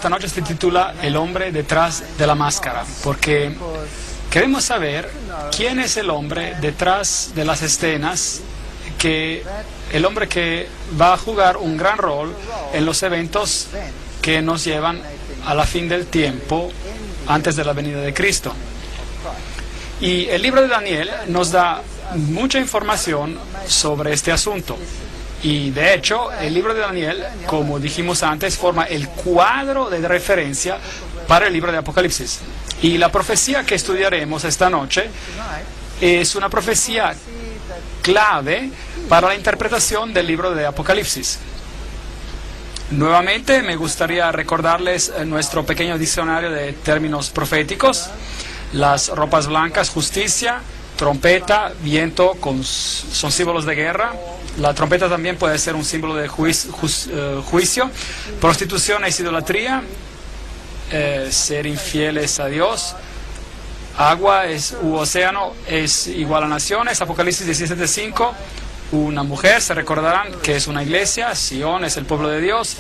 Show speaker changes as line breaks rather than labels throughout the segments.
esta noche se titula El hombre detrás de la máscara, porque queremos saber quién es el hombre detrás de las escenas, el hombre que va a jugar un gran rol en los eventos que nos llevan a la fin del tiempo antes de la venida de Cristo. Y el libro de Daniel nos da mucha información sobre este asunto. Y de hecho, el libro de Daniel, como dijimos antes, forma el cuadro de referencia para el libro de Apocalipsis. Y la profecía que estudiaremos esta noche es una profecía clave para la interpretación del libro de Apocalipsis. Nuevamente, me gustaría recordarles nuestro pequeño diccionario de términos proféticos. Las ropas blancas, justicia; trompeta, viento, son símbolos de guerra. La trompeta también puede ser un símbolo de juicio. Prostitución es idolatría. Ser infieles a Dios. Agua u océano es igual a naciones. Apocalipsis 17:5. Una mujer, se recordarán que es una iglesia. Sion es el pueblo de Dios.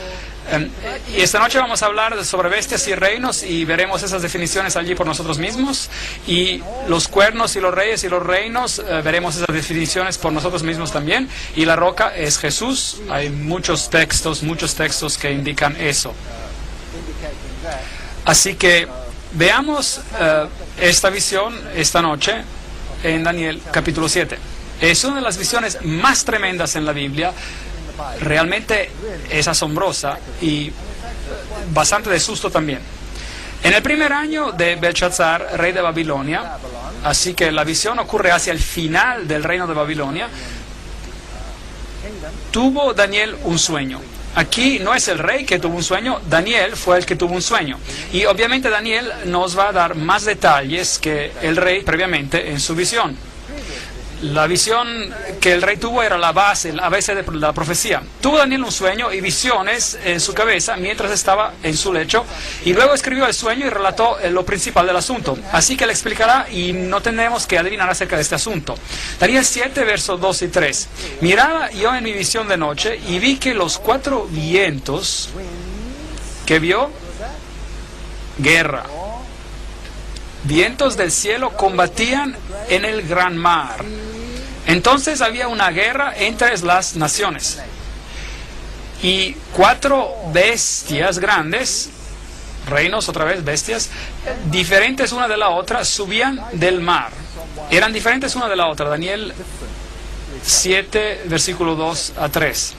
Y esta noche vamos a hablar sobre bestias y reinos, y veremos esas definiciones allí por nosotros mismos. Y los cuernos y los reyes y los reinos, veremos esas definiciones por nosotros mismos también. Y la roca es Jesús. Hay muchos textos que indican eso. Así que veamos esta visión esta noche en Daniel capítulo 7. Es una de las visiones más tremendas en la Biblia. Realmente es asombrosa y bastante de susto también. En el primer año de Belshazzar, rey de Babilonia, así que la visión ocurre hacia el final del reino de Babilonia, tuvo Daniel un sueño. Aquí no es el rey que tuvo un sueño, Daniel fue el que tuvo un sueño. Y obviamente Daniel nos va a dar más detalles que el rey previamente en su visión. La visión que el rey tuvo era la base de la profecía. Tuvo Daniel un sueño y visiones en su cabeza mientras estaba en su lecho, y luego escribió el sueño y relató lo principal del asunto. Así que le explicará y no tenemos que adivinar acerca de este asunto. Daniel 7, versos 2 y 3. Miraba yo en mi visión de noche y vi que los 4 vientos que vio, guerra. Vientos del cielo combatían en el gran mar. Entonces había una guerra entre las naciones. Y 4 bestias grandes, reinos otra vez, bestias, diferentes una de la otra, subían del mar. Eran diferentes una de la otra. Daniel 7, versículo 2 a 3.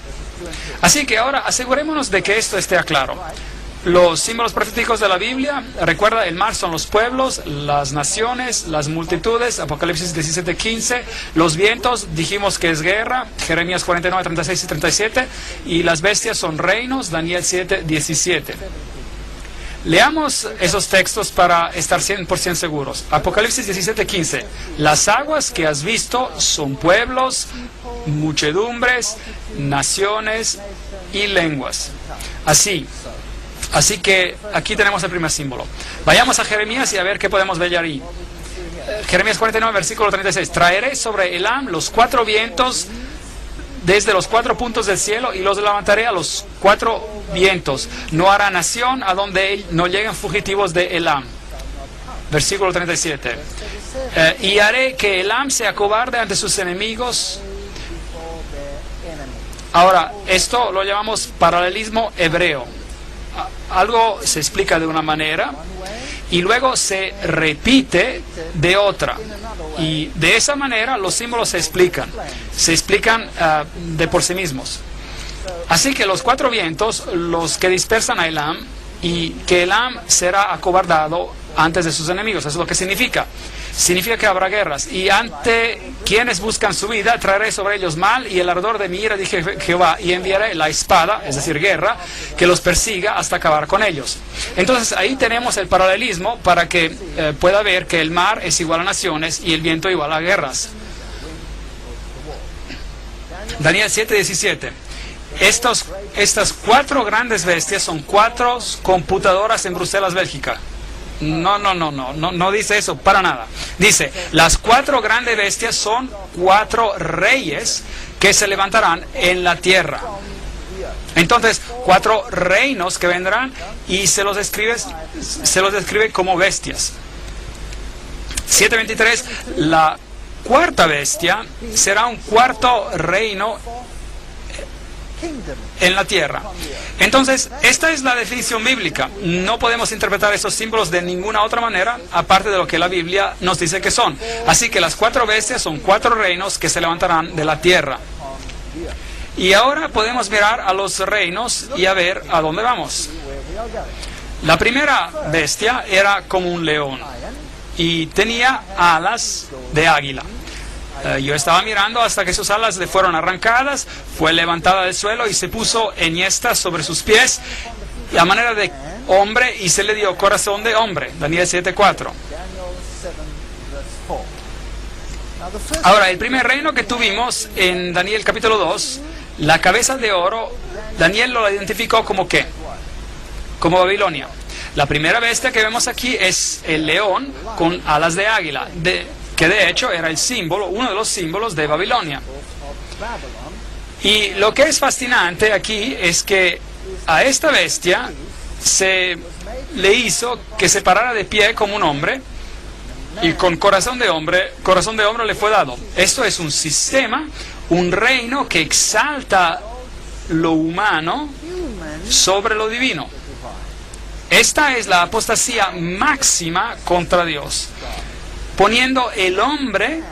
Así que ahora asegurémonos de que esto esté claro. Los símbolos proféticos de la Biblia, recuerda, el mar son los pueblos, las naciones, las multitudes, Apocalipsis 17:15, los vientos, dijimos que es guerra, Jeremías 49, 36 y 37, y las bestias son reinos, Daniel 7:17. Leamos esos textos para estar 100% seguros. Apocalipsis 17:15, las aguas que has visto son pueblos, muchedumbres, naciones y lenguas. Así que aquí tenemos el primer símbolo. Vayamos a Jeremías y a ver qué podemos ver ahí. Jeremías 49, versículo 36. Traeré sobre Elam los 4 vientos desde los 4 puntos del cielo, y los levantaré a los 4 vientos. No hará nación a donde no lleguen fugitivos de Elam. Versículo 37. Y haré que Elam se acobarde ante sus enemigos. Ahora, esto lo llamamos paralelismo hebreo. Algo se explica de una manera y luego se repite de otra. Y de esa manera los símbolos se explican de por sí mismos. Así que los 4 vientos, los que dispersan a Elam, y que Elam será acobardado antes de sus enemigos. Eso es lo que significa. Significa que habrá guerras. Y ante quienes buscan su vida, traeré sobre ellos mal y el ardor de mi ira, dije Jehová, y enviaré la espada, es decir, guerra, que los persiga hasta acabar con ellos. Entonces ahí tenemos el paralelismo para que pueda ver que el mar es igual a naciones y el viento igual a guerras. Daniel 7:17. Estas 4 grandes bestias son 4 computadoras en Bruselas, Bélgica. No dice eso para nada. Dice, las 4 grandes bestias son 4 reyes que se levantarán en la tierra. Entonces, 4 reinos que vendrán y se los describe como bestias. 7:23, la cuarta bestia será un cuarto reino en la tierra. Entonces, esta es la definición bíblica. No podemos interpretar estos símbolos de ninguna otra manera, aparte de lo que la Biblia nos dice que son. Así que las 4 bestias son 4 reinos que se levantarán de la tierra. Y ahora podemos mirar a los reinos y a ver a dónde vamos. La primera bestia era como un león y tenía alas de águila. Yo estaba mirando hasta que sus alas le fueron arrancadas, fue levantada del suelo y se puso enhiesta sobre sus pies a manera de hombre y se le dio corazón de hombre. Daniel 7:4. Ahora, el primer reino que tuvimos en Daniel capítulo 2, la cabeza de oro, Daniel lo identificó como ¿qué? Como Babilonia. La primera bestia que vemos aquí es el león con alas de águila, que de hecho era el símbolo, uno de los símbolos de Babilonia. Y lo que es fascinante aquí es que a esta bestia se le hizo que se parara de pie como un hombre y con corazón de hombre le fue dado. Esto es un sistema, un reino que exalta lo humano sobre lo divino. Esta es la apostasía máxima contra Dios, poniendo el hombre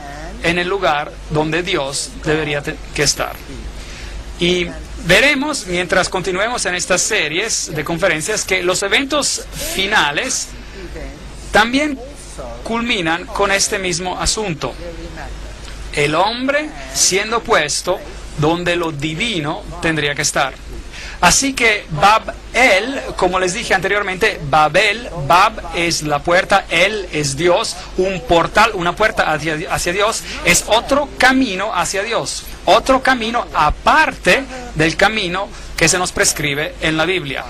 en el lugar donde Dios debería que estar. Y veremos, mientras continuemos en estas series de conferencias, que los eventos finales también culminan con este mismo asunto. El hombre siendo puesto donde lo divino tendría que estar. Así que Bab-el, como les dije anteriormente, Babel, Bab es la puerta, El es Dios, un portal, una puerta hacia Dios, es otro camino hacia Dios, otro camino aparte del camino que se nos prescribe en la Biblia.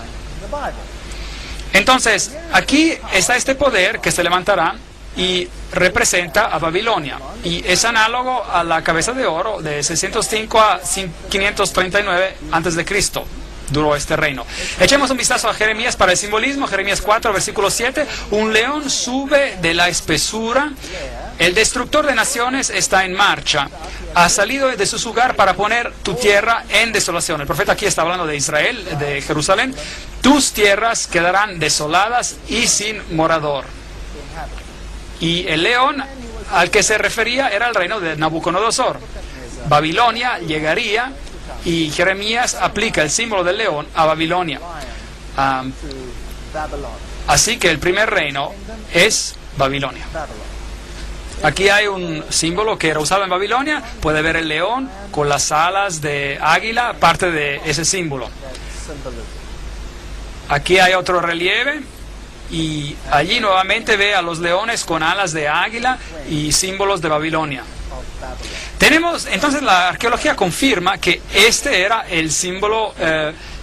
Entonces, aquí está este poder que se levantará y representa a Babilonia, y es análogo a la cabeza de oro de 605 a 539 a.C. duró este reino. Echemos un vistazo a Jeremías para el simbolismo. Jeremías 4, versículo 7. Un león sube de la espesura, el destructor de naciones está en marcha, ha salido de su lugar para poner tu tierra en desolación. El profeta aquí está hablando de Israel, de Jerusalén. Tus tierras quedarán desoladas y sin morador. Y el león al que se refería era el reino de Nabucodonosor. Babilonia llegaría, y Jeremías aplica el símbolo del león a Babilonia. Así que el primer reino es Babilonia. Aquí hay un símbolo que era usado en Babilonia. Puede ver el león con las alas de águila, parte de ese símbolo. Aquí hay otro relieve y allí nuevamente ve a los leones con alas de águila y símbolos de Babilonia. Entonces la arqueología confirma que este era el símbolo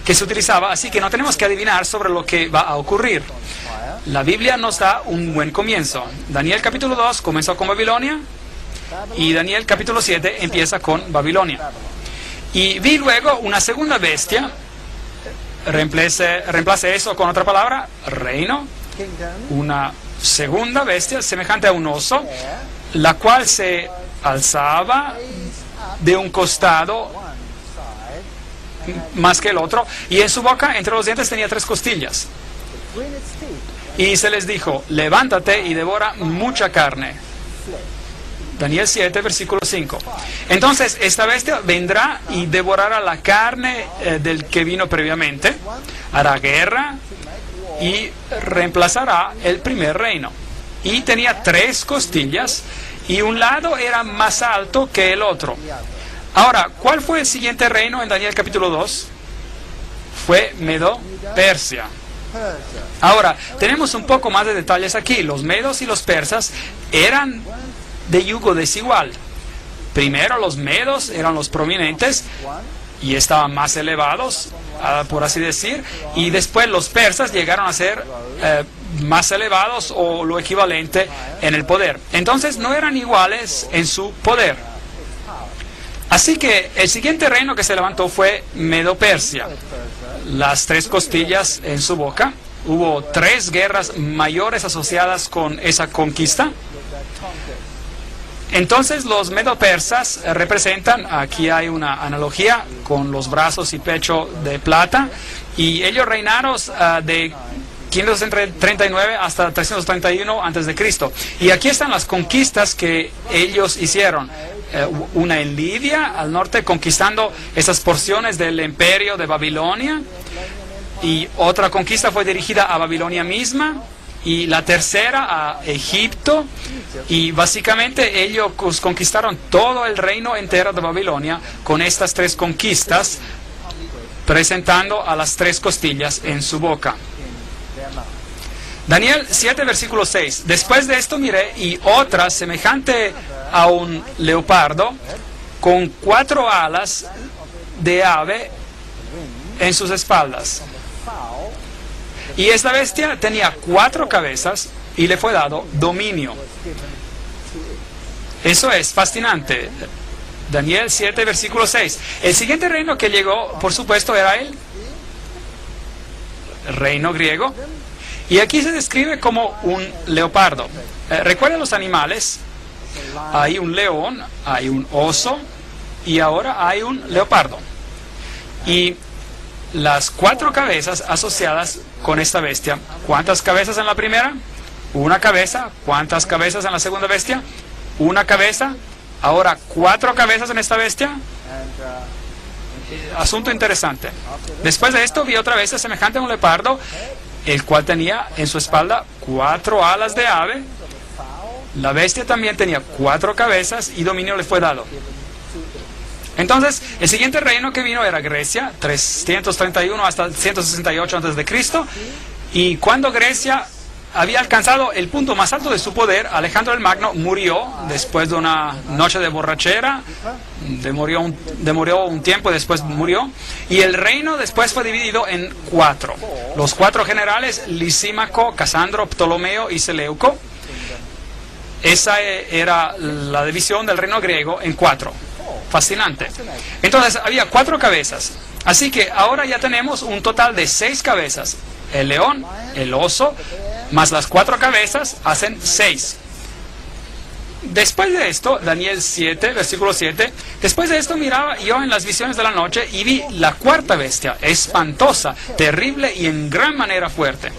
que se utilizaba, así que no tenemos que adivinar sobre lo que va a ocurrir. La Biblia nos da un buen comienzo. Daniel capítulo 2 comenzó con Babilonia y Daniel capítulo 7 empieza con Babilonia. Y vi luego una segunda bestia, reemplace eso con otra palabra, reino, una segunda bestia semejante a un oso, la cual se alzaba de un costado más que el otro, y en su boca, entre los dientes, tenía 3 costillas. Y se les dijo, levántate y devora mucha carne. Daniel 7, versículo 5. Entonces, esta bestia vendrá y devorará la carne del que vino previamente, hará guerra y reemplazará el primer reino. Y tenía 3 costillas, y un lado era más alto que el otro. Ahora, ¿cuál fue el siguiente reino en Daniel capítulo 2? Fue Medo-Persia. Ahora, tenemos un poco más de detalles aquí. Los medos y los persas eran de yugo desigual. Primero los medos eran los prominentes y estaban más elevados, por así decir, y después los persas llegaron a ser más elevados o lo equivalente en el poder. Entonces no eran iguales en su poder. Así que el siguiente reino que se levantó fue Medo-Persia. Las 3 costillas en su boca. Hubo 3 guerras mayores asociadas con esa conquista. Entonces los medo-persas representan, aquí hay una analogía con los brazos y pecho de plata, y ellos reinaron de 539 hasta 331 a.C. Y aquí están las conquistas que ellos hicieron. Una en Lidia, al norte, conquistando esas porciones del imperio de Babilonia, y otra conquista fue dirigida a Babilonia misma, y la tercera a Egipto, y básicamente ellos conquistaron todo el reino entero de Babilonia con estas 3 conquistas, presentando a las 3 costillas en su boca. Daniel 7, versículo 6. Después de esto miré, y otra semejante a un leopardo, con 4 alas de ave en sus espaldas. Y esta bestia tenía 4 cabezas y le fue dado dominio. Eso es fascinante. Daniel 7, versículo 6. El siguiente reino que llegó, por supuesto, era el reino griego. Y aquí se describe como un leopardo. Recuerden los animales. Hay un león, hay un oso y ahora hay un leopardo. Y las 4 cabezas asociadas con esta bestia. ¿Cuántas cabezas en la primera? 1 cabeza. ¿Cuántas cabezas en la segunda bestia? 1 cabeza. Ahora 4 cabezas en esta bestia. Asunto interesante. Después de esto vi otra bestia semejante a un leopardo, el cual tenía en su espalda 4 alas de ave. La bestia también tenía 4 cabezas y dominio le fue dado. Entonces, el siguiente reino que vino era Grecia, 331 hasta 168 a.C. Y cuando Grecia había alcanzado el punto más alto de su poder, Alejandro el Magno murió después de una noche de borrachera, demoró un tiempo y después murió, y el reino después fue dividido en 4. Los 4 generales, Lisímaco, Casandro, Ptolomeo y Seleuco. Esa era la división del reino griego en 4. Fascinante. Entonces había 4 cabezas. Así que ahora ya tenemos un total de 6 cabezas. El león, el oso, más las 4 cabezas hacen 6. Después de esto, Daniel 7, versículo 7, después de esto miraba yo en las visiones de la noche y vi la 4ª bestia, espantosa, terrible y en gran manera fuerte,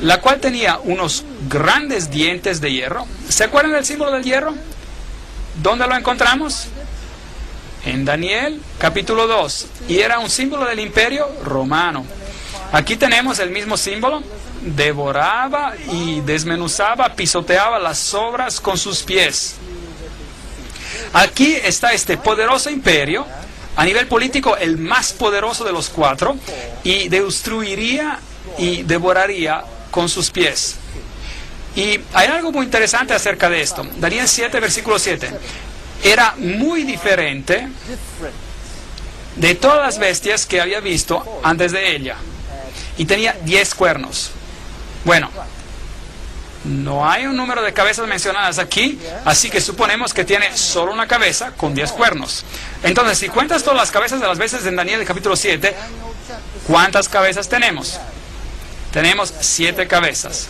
la cual tenía unos grandes dientes de hierro. ¿Se acuerdan del símbolo del hierro? ¿Dónde lo encontramos? En Daniel capítulo 2, y era un símbolo del imperio romano. Aquí tenemos el mismo símbolo. Devoraba y desmenuzaba, pisoteaba las obras con sus pies. Aquí está este poderoso imperio, a nivel político el más poderoso de los 4, y destruiría y devoraría con sus pies. Y hay algo muy interesante acerca de esto. Daniel 7, versículo 7. Era muy diferente de todas las bestias que había visto antes de ella. Y tenía 10 cuernos. Bueno, no hay un número de cabezas mencionadas aquí, así que suponemos que tiene solo una cabeza con 10 cuernos. Entonces, si cuentas todas las cabezas de las bestias en Daniel capítulo 7, ¿cuántas cabezas tenemos? Tenemos 7 cabezas.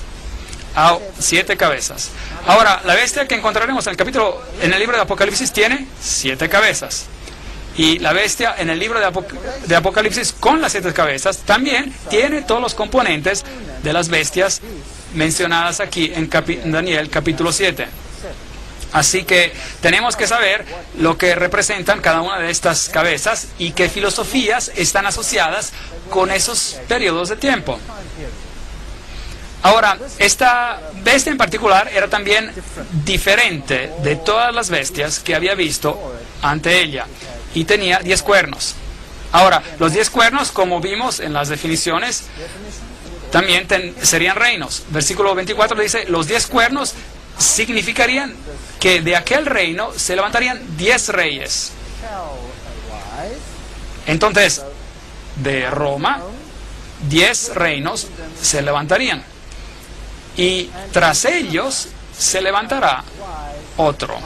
7 cabezas. Ahora, la bestia que encontraremos en el libro de Apocalipsis tiene 7 cabezas. Y la bestia en el libro de Apocalipsis con las 7 cabezas también tiene todos los componentes de las bestias mencionadas aquí en Daniel capítulo 7. Así que tenemos que saber lo que representan cada una de estas cabezas y qué filosofías están asociadas con esos periodos de tiempo. Ahora, esta bestia en particular era también diferente de todas las bestias que había visto ante ella, y tenía 10 cuernos. Ahora, los 10 cuernos, como vimos en las definiciones, también serían reinos. Versículo 24 dice, los 10 cuernos significarían que de aquel reino se levantarían 10 reyes. Entonces, de Roma, 10 reinos se levantarían. Y tras ellos se levantará otro.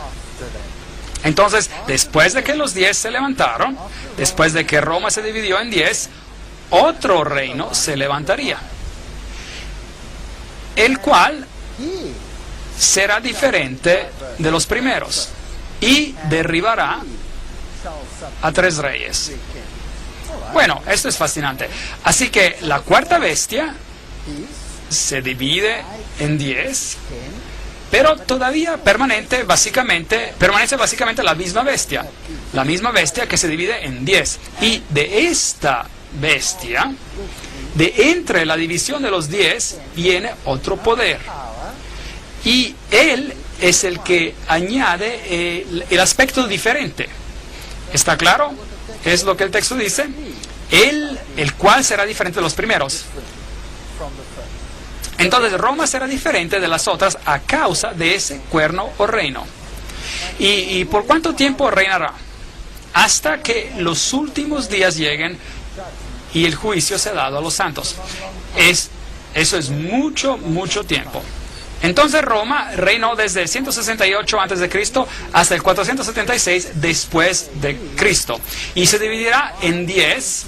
Entonces, después de que los 10 se levantaron, después de que Roma se dividió en 10, otro reino se levantaría, el cual será diferente de los primeros y derribará a 3 reyes. Bueno, esto es fascinante. Así que la cuarta bestia se divide en 10, pero todavía permanece básicamente la misma bestia que se divide en 10. Y de esta bestia, de entre la división de los 10, viene otro poder. Y él es el que añade el aspecto diferente. ¿Está claro? Es lo que el texto dice. Él, el cual será diferente de los primeros. Entonces Roma será diferente de las otras a causa de ese cuerno o reino. ¿Y por cuánto tiempo reinará? Hasta que los últimos días lleguen y el juicio sea dado a los santos. Eso es mucho, mucho tiempo. Entonces Roma reinó desde el 168 a.C. hasta el 476 después de Cristo. Y se dividirá en 10.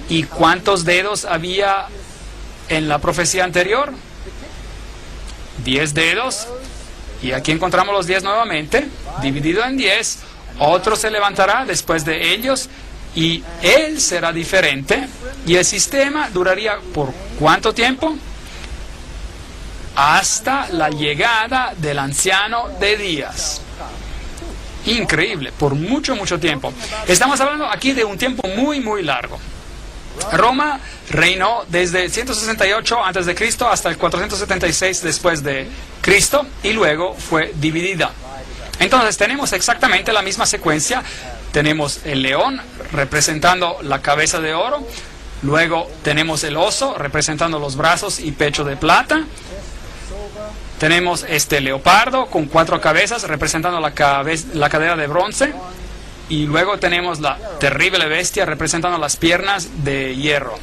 ¿Y cuántos dedos había en la profecía anterior? 10 dedos. Y aquí encontramos los 10 nuevamente. Dividido en 10. Otro se levantará después de ellos. Y él será diferente. Y el sistema duraría ¿por cuánto tiempo? Hasta la llegada del anciano de días. Increíble, por mucho, mucho tiempo. Estamos hablando aquí de un tiempo muy, muy largo. Roma reinó desde el 168 a.C. hasta el 476 después de Cristo y luego fue dividida. Entonces tenemos exactamente la misma secuencia. Tenemos el león representando la cabeza de oro. Luego tenemos el oso representando los brazos y pecho de plata. Tenemos este leopardo con 4 cabezas representando la cadera de bronce. Y luego tenemos la terrible bestia representando las piernas de hierro.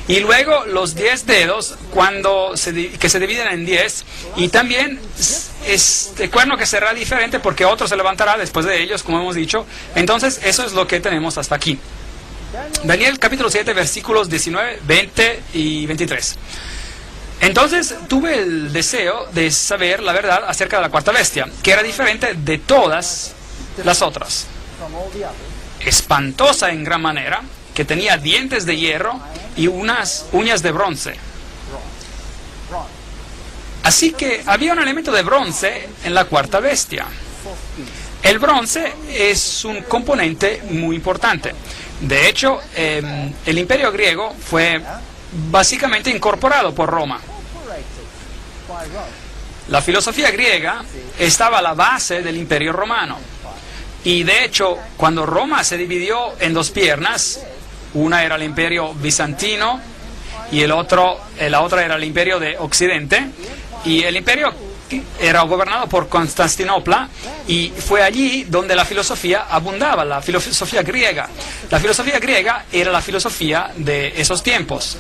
Y luego los 10 dedos que se dividen en 10. Y también este cuerno que será diferente porque otro se levantará después de ellos, como hemos dicho. Entonces eso es lo que tenemos hasta aquí. Daniel capítulo 7 versículos 19, 20 y 23. Entonces tuve el deseo de saber la verdad acerca de la cuarta bestia, que era diferente de todas las otras. Espantosa en gran manera, que tenía dientes de hierro y unas uñas de bronce. Así que había un elemento de bronce en la cuarta bestia. El bronce es un componente muy importante. De hecho, el imperio griego fue básicamente incorporado por Roma. La filosofía griega estaba a la base del imperio romano. Y de hecho, cuando Roma se dividió en 2 piernas, una era el imperio bizantino y la otra era el imperio de Occidente, y el imperio era gobernado por Constantinopla, y fue allí donde la filosofía abundaba, la filosofía griega. La filosofía griega era la filosofía de esos tiempos.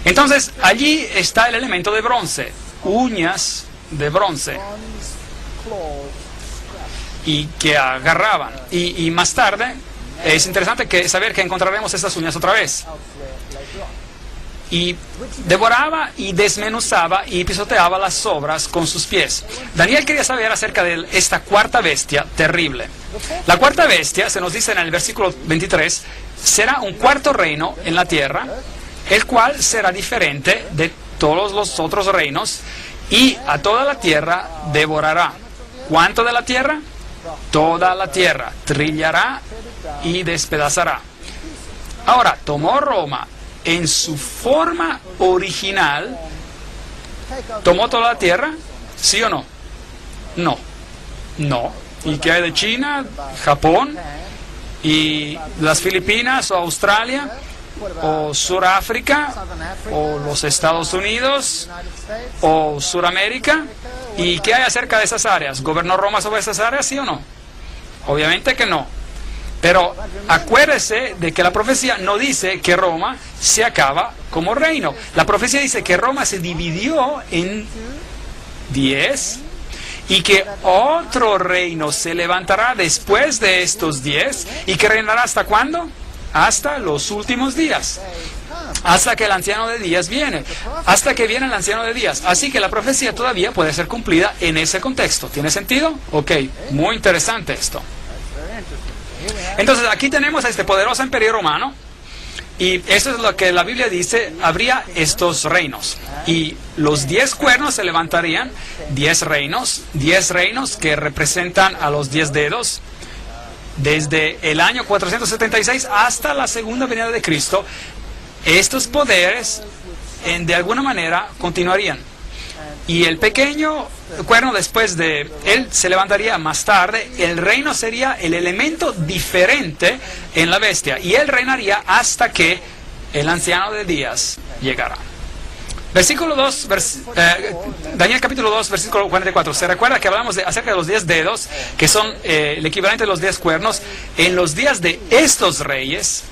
Entonces, allí está el elemento de bronce, uñas de bronce, y que agarraban. Y más tarde, es interesante saber que encontraremos estas uñas otra vez. Y devoraba y desmenuzaba y pisoteaba las obras con sus pies. Daniel quería saber acerca de esta cuarta bestia terrible. La cuarta bestia, se nos dice en el versículo 23, será un cuarto reino en la tierra, el cual será diferente de todos los otros reinos, y a toda la tierra devorará. ¿Cuánto de la tierra? Toda la tierra. Trillará y despedazará. Ahora, tomó Roma en su forma original, ¿tomó toda la tierra? ¿Sí o no? No. ¿Y qué hay de China, Japón, y las Filipinas o Australia, o Suráfrica, o los Estados Unidos, o Suramérica? ¿Y qué hay acerca de esas áreas? ¿Gobernó Roma sobre esas áreas, sí o no? Obviamente que no. Pero acuérdese de que la profecía no dice que Roma se acaba como reino. La profecía dice que Roma se dividió en 10 y que otro reino se levantará después de estos 10 y que reinará ¿hasta cuándo? Hasta los últimos días. Hasta que el anciano de días viene. Hasta que viene el anciano de días. Así que la profecía todavía puede ser cumplida en ese contexto. ¿Tiene sentido? Ok, muy interesante esto. Entonces aquí tenemos a este poderoso imperio romano. Y eso es lo que la Biblia dice, habría estos reinos. Y los 10 cuernos se levantarían, 10 reinos que representan a los 10 dedos. Desde el año 476 hasta la segunda venida de Cristo, estos poderes de alguna manera continuarían. Y el pequeño cuerno después de él se levantaría más tarde. El reino sería el elemento diferente en la bestia. Y él reinaría hasta que el anciano de días llegara. Versículo 2, Daniel capítulo 2, versículo 44. ¿Se recuerda que hablamos acerca de los 10 dedos, que son el equivalente de los 10 cuernos? En los días de estos reyes,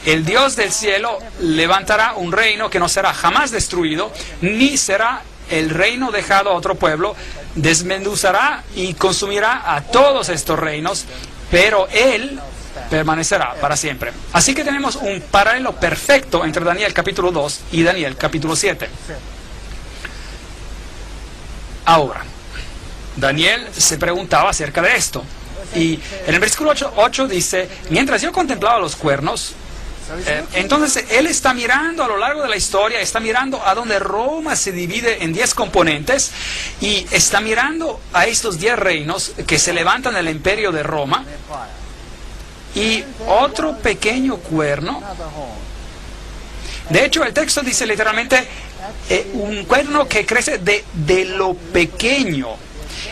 el Dios del cielo levantará un reino que no será jamás destruido, ni será el reino dejado a otro pueblo. Desmenuzará y consumirá a todos estos reinos, pero él permanecerá para siempre. Así que tenemos un paralelo perfecto entre Daniel capítulo 2 y Daniel capítulo 7. Ahora, Daniel se preguntaba acerca de esto. Y en el versículo 8 dice, mientras yo contemplaba los cuernos, entonces él está mirando a lo largo de la historia, está mirando a donde Roma se divide en 10 componentes y está mirando a estos 10 reinos que se levantan del imperio de Roma y otro pequeño cuerno. De hecho, el texto dice literalmente un cuerno que crece de lo pequeño.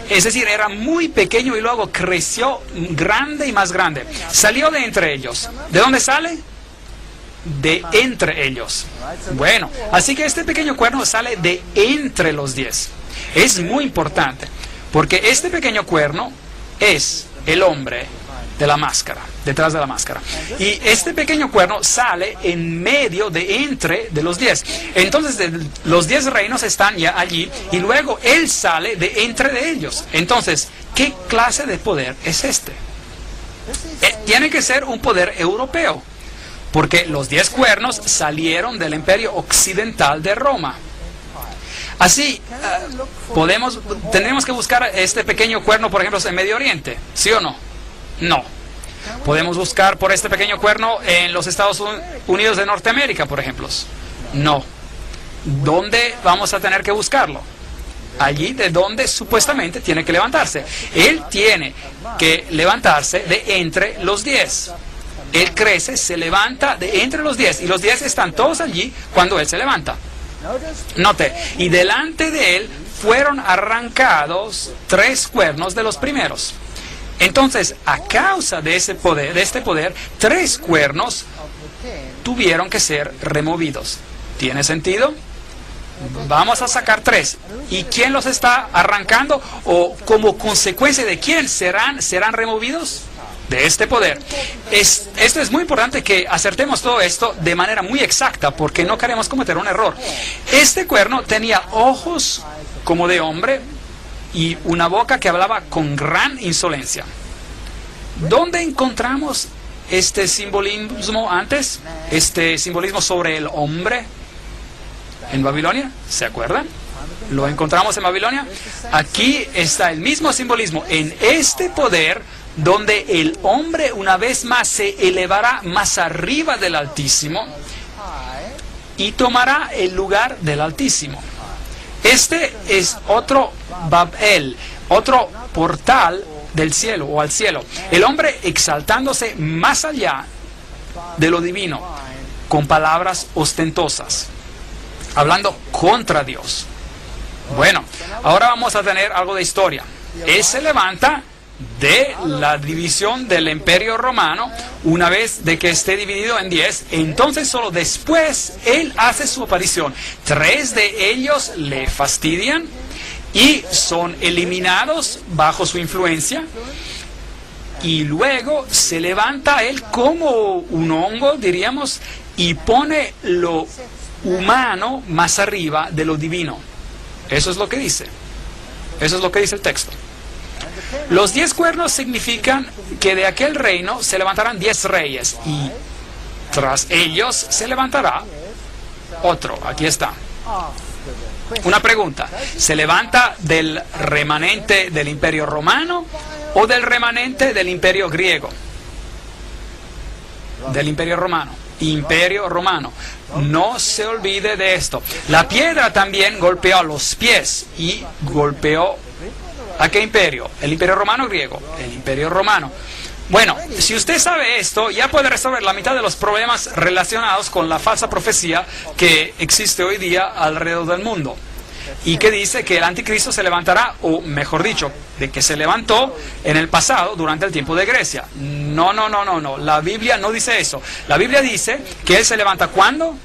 Es decir, era muy pequeño y luego creció grande y más grande. Salió de entre ellos. ¿De dónde sale? De entre ellos. Bueno, así que este pequeño cuerno sale de entre los 10. Es muy importante, porque este pequeño cuerno es el hombre de la máscara, detrás de la máscara. Y este pequeño cuerno sale en medio de entre de los 10. Entonces los 10 reinos están ya allí y luego él sale de entre de ellos. Entonces, ¿qué clase de poder es este? Tiene que ser un poder europeo, porque los 10 cuernos salieron del imperio occidental de Roma. Así, tendremos que buscar este pequeño cuerno, por ejemplo, en Medio Oriente, ¿sí o no? No. ¿Podemos buscar por este pequeño cuerno en los Estados Unidos de Norteamérica, por ejemplo? No. ¿Dónde vamos a tener que buscarlo? Allí de donde supuestamente tiene que levantarse. Él tiene que levantarse de entre los 10. Él crece, se levanta de entre los 10. Y los 10 están todos allí cuando él se levanta. Note, y delante de él fueron arrancados 3 cuernos de los primeros. Entonces, a causa de este poder, 3 cuernos tuvieron que ser removidos. ¿Tiene sentido? Vamos a sacar 3. ¿Y quién los está arrancando? ¿O como consecuencia de quién serán removidos? De este poder. Esto es muy importante que acertemos todo esto de manera muy exacta, porque no queremos cometer un error. Este cuerno tenía ojos como de hombre y una boca que hablaba con gran insolencia. ¿Dónde encontramos este simbolismo antes? Este simbolismo sobre el hombre. ¿En Babilonia? ¿Se acuerdan? ¿Lo encontramos en Babilonia? Aquí está el mismo simbolismo. En este poder, donde el hombre una vez más se elevará más arriba del Altísimo y tomará el lugar del Altísimo. Este es otro Babel, otro portal del cielo o al cielo. El hombre exaltándose más allá de lo divino, con palabras ostentosas, hablando contra Dios. Bueno, ahora vamos a tener algo de historia. Él se levanta de la división del imperio romano, una vez de que esté dividido en 10, entonces solo después él hace su aparición. 3 de ellos le fastidian y son eliminados bajo su influencia, y luego se levanta él como un hongo, diríamos, y pone lo humano más arriba de lo divino. Eso es lo que dice. Eso es lo que dice el texto. Los 10 cuernos significan que de aquel reino se levantarán 10 reyes y tras ellos se levantará otro. Aquí está. Una pregunta. ¿Se levanta del remanente del Imperio Romano o del remanente del Imperio griego? Del Imperio Romano. Imperio Romano. No se olvide de esto. La piedra también golpeó a los pies y golpeó ¿a qué imperio? El Imperio Romano o griego. El Imperio Romano. Bueno, si usted sabe esto, ya puede resolver la mitad de los problemas relacionados con la falsa profecía que existe hoy día alrededor del mundo. Y que dice que el anticristo se levantará, o mejor dicho, de que se levantó en el pasado durante el tiempo de Grecia. No. La Biblia no dice eso. La Biblia dice que él se levanta ¿cuándo?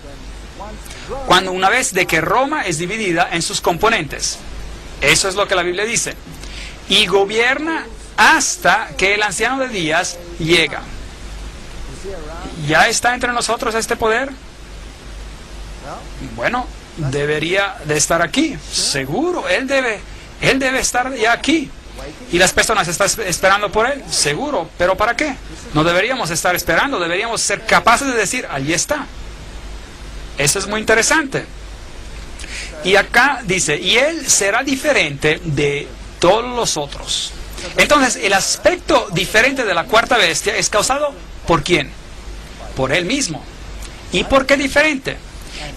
Cuando una vez de que Roma es dividida en sus componentes. Eso es lo que la Biblia dice. Y gobierna hasta que el anciano de días llega. ¿Ya está entre nosotros este poder? Bueno, debería de estar aquí, seguro. Él debe estar ya aquí. ¿Y las personas están esperando por él? Seguro. ¿Pero para qué? No deberíamos estar esperando, deberíamos ser capaces de decir, allí está. Eso es muy interesante. Y acá dice, y él será diferente de todos los otros. Entonces, el aspecto diferente de la cuarta bestia es causado ¿por quién? Por él mismo. ¿Y por qué diferente?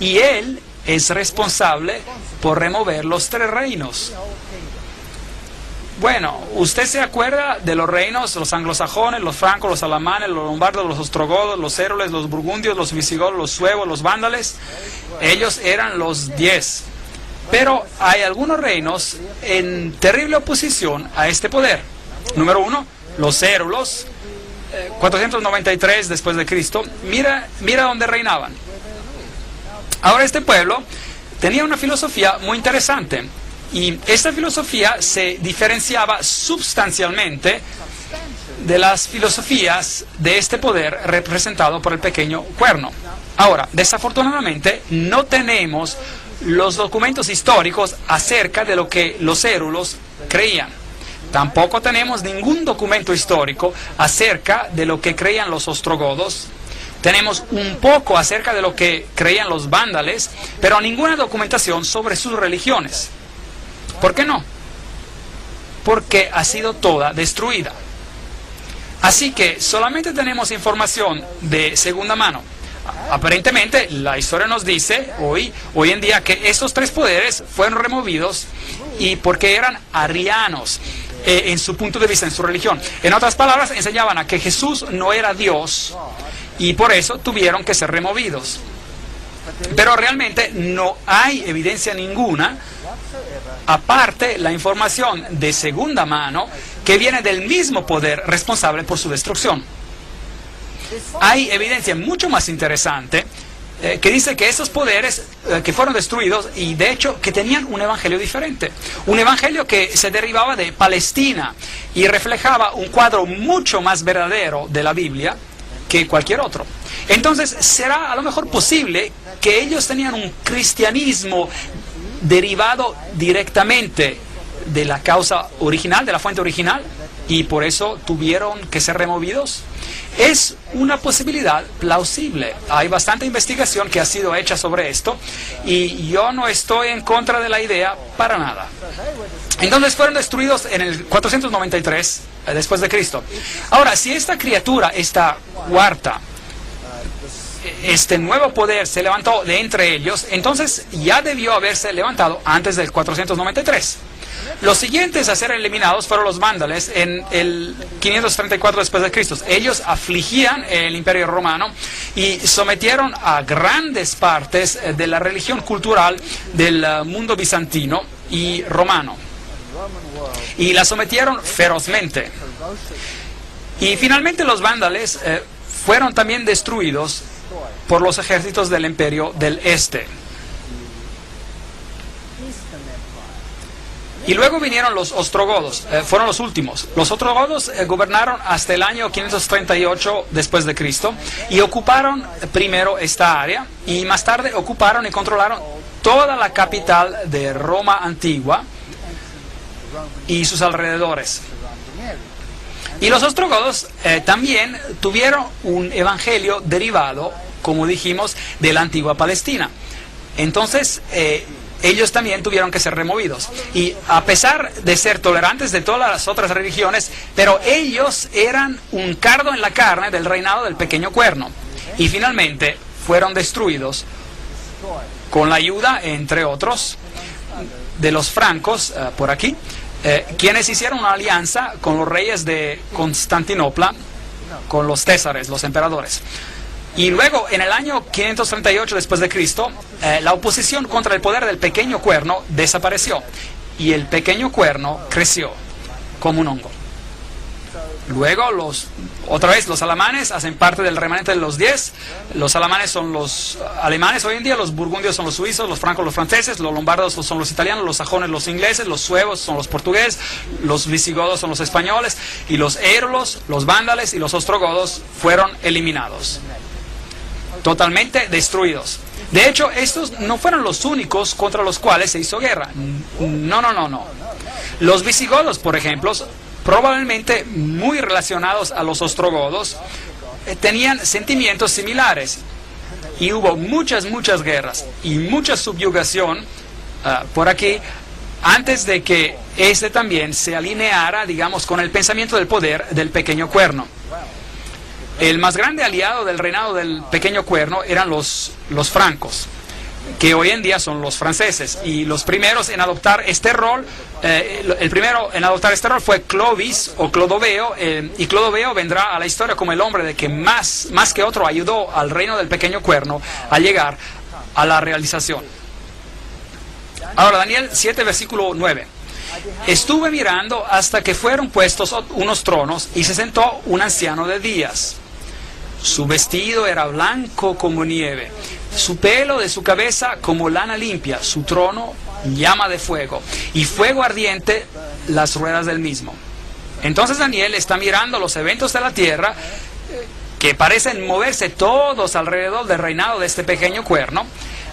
Y él es responsable por remover los 3 reinos. Bueno, ¿usted se acuerda de los reinos, los anglosajones, los francos, los alamanes, los lombardos, los ostrogodos, los éroles, los burgundios, los visigodos, los suevos, los vándalos? Ellos eran los 10. Pero hay algunos reinos en terrible oposición a este poder. Número 1, los érulos, 493 después de Cristo. Mira dónde reinaban. Ahora este pueblo tenía una filosofía muy interesante. Y esta filosofía se diferenciaba sustancialmente de las filosofías de este poder representado por el pequeño cuerno. Ahora, desafortunadamente, no tenemos los documentos históricos acerca de lo que los érulos creían. Tampoco tenemos ningún documento histórico acerca de lo que creían los ostrogodos. Tenemos un poco acerca de lo que creían los vándalos, pero ninguna documentación sobre sus religiones. ¿Por qué no? Porque ha sido toda destruida. Así que solamente tenemos información de segunda mano. Aparentemente, la historia nos dice hoy en día que estos 3 poderes fueron removidos y porque eran arianos en su punto de vista, en su religión. En otras palabras, enseñaban a que Jesús no era Dios y por eso tuvieron que ser removidos. Pero realmente no hay evidencia ninguna, aparte la información de segunda mano que viene del mismo poder responsable por su destrucción. Hay evidencia mucho más interesante que dice que esos poderes que fueron destruidos y de hecho que tenían un evangelio diferente. Un evangelio que se derivaba de Palestina y reflejaba un cuadro mucho más verdadero de la Biblia que cualquier otro. Entonces, ¿será a lo mejor posible que ellos tenían un cristianismo derivado directamente de la causa original, de la fuente original, y por eso tuvieron que ser removidos? Es una posibilidad plausible. Hay bastante investigación que ha sido hecha sobre esto y yo no estoy en contra de la idea para nada. Entonces fueron destruidos en el 493 después de Cristo. Ahora, si esta criatura, esta cuarta, este nuevo poder se levantó de entre ellos, entonces ya debió haberse levantado antes del 493. Los siguientes a ser eliminados fueron los vándalos en el 534 después de Cristo. Ellos afligían el Imperio Romano y sometieron a grandes partes de la religión cultural del mundo bizantino y romano. Y la sometieron ferozmente. Y finalmente los vándalos fueron también destruidos por los ejércitos del Imperio del Este. Y luego vinieron los ostrogodos, fueron los últimos. Los ostrogodos gobernaron hasta el año 538 después de Cristo y ocuparon primero esta área y más tarde ocuparon y controlaron toda la capital de Roma antigua y sus alrededores. Y los ostrogodos también tuvieron un evangelio derivado, como dijimos, de la antigua Palestina. Entonces, ellos también tuvieron que ser removidos. Y a pesar de ser tolerantes de todas las otras religiones, pero ellos eran un cardo en la carne del reinado del pequeño cuerno. Y finalmente fueron destruidos con la ayuda, entre otros, de los francos, por aquí, quienes hicieron una alianza con los reyes de Constantinopla, con los césares, los emperadores. Y luego, en el año 538 después de Cristo, la oposición contra el poder del pequeño cuerno desapareció y el pequeño cuerno creció como un hongo. Luego, otra vez, los alamanes hacen parte del remanente de los 10. Los alamanes son los alemanes hoy en día, los burgundios son los suizos, los francos los franceses, los lombardos son los italianos, los sajones los ingleses, los suevos son los portugueses, los visigodos son los españoles, y los érulos, los vándales y los ostrogodos fueron eliminados, totalmente destruidos. De hecho, estos no fueron los únicos contra los cuales se hizo guerra. No. Los visigodos, por ejemplo, probablemente muy relacionados a los ostrogodos, tenían sentimientos similares. Y hubo muchas guerras y mucha subyugación por aquí, antes de que este también se alineara, digamos, con el pensamiento del poder del pequeño cuerno. El más grande aliado del reinado del pequeño cuerno eran los francos, que hoy en día son los franceses. Y los primeros en adoptar este rol, el primero en adoptar este rol fue Clovis o Clodoveo, y Clodoveo vendrá a la historia como el hombre de que más que otro ayudó al reino del pequeño cuerno a llegar a la realización. Ahora, Daniel 7, versículo 9. Estuve mirando hasta que fueron puestos unos tronos y se sentó un anciano de días. Su vestido era blanco como nieve, su pelo de su cabeza como lana limpia, su trono llama de fuego, y fuego ardiente las ruedas del mismo. Entonces Daniel está mirando los eventos de la tierra, que parecen moverse todos alrededor del reinado de este pequeño cuerno,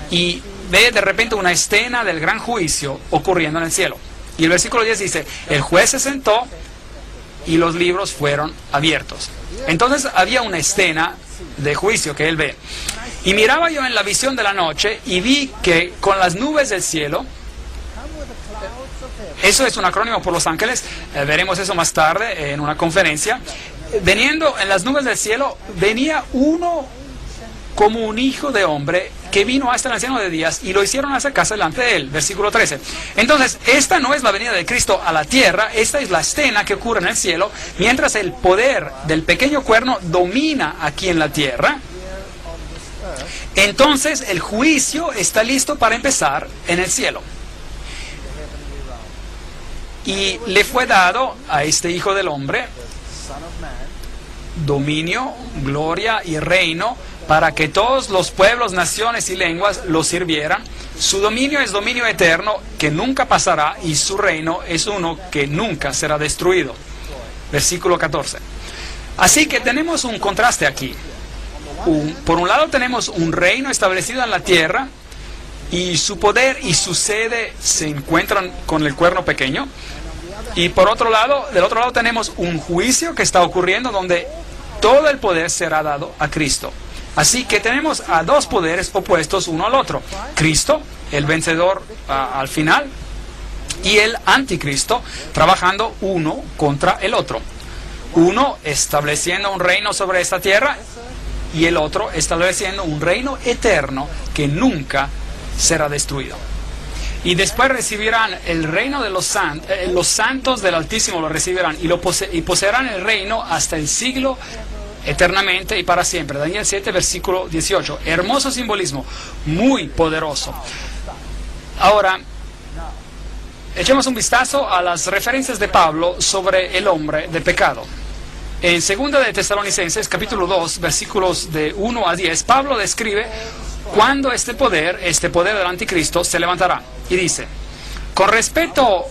y ve de repente una escena del gran juicio ocurriendo en el cielo. Y el versículo 10 dice, el juez se sentó y los libros fueron abiertos. Entonces había una escena de juicio que él ve. Y miraba yo en la visión de la noche y vi que con las nubes del cielo, eso es un acrónimo por los ángeles, veremos eso más tarde en una conferencia, veniendo en las nubes del cielo, venía uno como un hijo de hombre que vino hasta el anciano de días y lo hicieron acercarse delante de él. Versículo 13. Entonces, esta no es la venida de Cristo a la tierra, esta es la escena que ocurre en el cielo, mientras el poder del pequeño cuerno domina aquí en la tierra. Entonces, el juicio está listo para empezar en el cielo. Y le fue dado a este hijo del hombre dominio, gloria y reino, para que todos los pueblos, naciones y lenguas lo sirvieran. Su dominio es dominio eterno que nunca pasará, y su reino es uno que nunca será destruido. Versículo 14. Así que tenemos un contraste aquí. Por un lado tenemos un reino establecido en la tierra, y su poder y su sede se encuentran con el cuerno pequeño. Y por otro lado, del otro lado tenemos un juicio que está ocurriendo donde todo el poder será dado a Cristo. Así que tenemos a dos poderes opuestos uno al otro. Cristo, el vencedor al final, y el anticristo, trabajando uno contra el otro. Uno estableciendo un reino sobre esta tierra, y el otro estableciendo un reino eterno que nunca será destruido. Y después recibirán el reino de los santos del Altísimo lo recibirán y poseerán el reino hasta el siglo, eternamente y para siempre. Daniel 7, versículo 18. Hermoso simbolismo, muy poderoso. Ahora, echemos un vistazo a las referencias de Pablo sobre el hombre de pecado. En 2 de Tesalonicenses, capítulo 2, versículos de 1 a 10, Pablo describe cuándo este poder del anticristo se levantará. Y dice, con respecto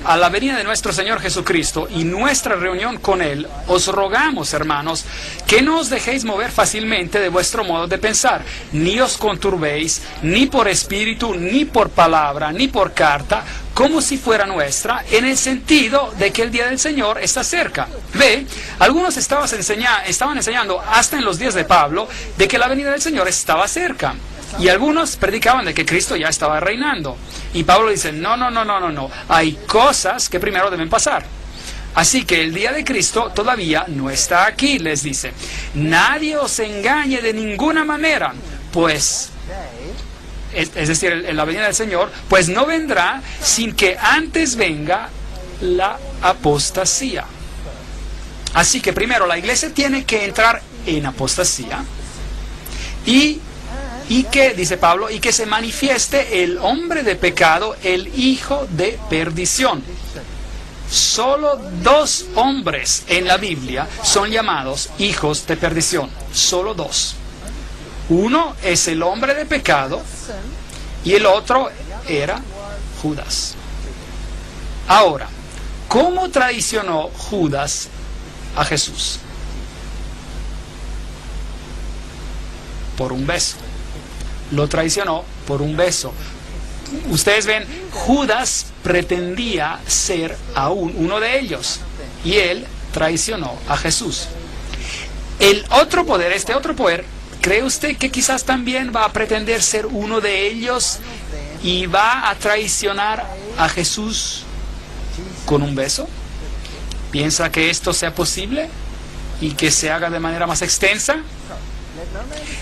a la venida de nuestro Señor Jesucristo y nuestra reunión con Él, os rogamos, hermanos, que no os dejéis mover fácilmente de vuestro modo de pensar, ni os conturbéis, ni por espíritu, ni por palabra, ni por carta, como si fuera nuestra, en el sentido de que el día del Señor está cerca. Ve, algunos estaban enseñando hasta en los días de Pablo de que la venida del Señor estaba cerca. Y algunos predicaban de que Cristo ya estaba reinando. Y Pablo dice, no, hay cosas que primero deben pasar. Así que el día de Cristo todavía no está aquí, les dice. Nadie os engañe de ninguna manera, pues, es decir, en la venida del Señor, pues no vendrá sin que antes venga la apostasía. Así que primero la iglesia tiene que entrar en apostasía y que, dice Pablo, y que se manifieste el hombre de pecado, el hijo de perdición. Solo 2 hombres en la Biblia son llamados hijos de perdición. Solo 2. Uno es el hombre de pecado y el otro era Judas. Ahora, ¿cómo traicionó Judas a Jesús? Por un beso. Lo traicionó por un beso. Ustedes ven, Judas pretendía ser aún uno de ellos y él traicionó a Jesús. El otro poder, este otro poder, ¿cree usted que quizás también va a pretender ser uno de ellos y va a traicionar a Jesús con un beso? ¿Piensa que esto sea posible y que se haga de manera más extensa?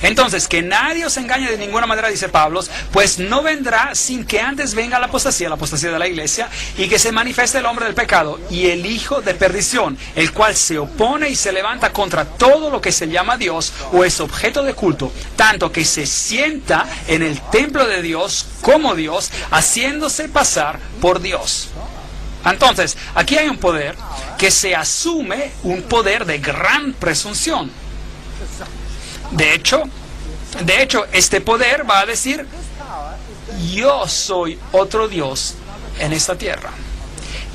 Entonces, que nadie os engañe de ninguna manera, dice Pablo, pues no vendrá sin que antes venga la apostasía de la iglesia, y que se manifieste el hombre del pecado y el hijo de perdición, el cual se opone y se levanta contra todo lo que se llama Dios o es objeto de culto, tanto que se sienta en el templo de Dios como Dios, haciéndose pasar por Dios. Entonces, aquí hay un poder que se asume, un poder de gran presunción. De hecho, este poder va a decir, yo soy otro Dios en esta tierra.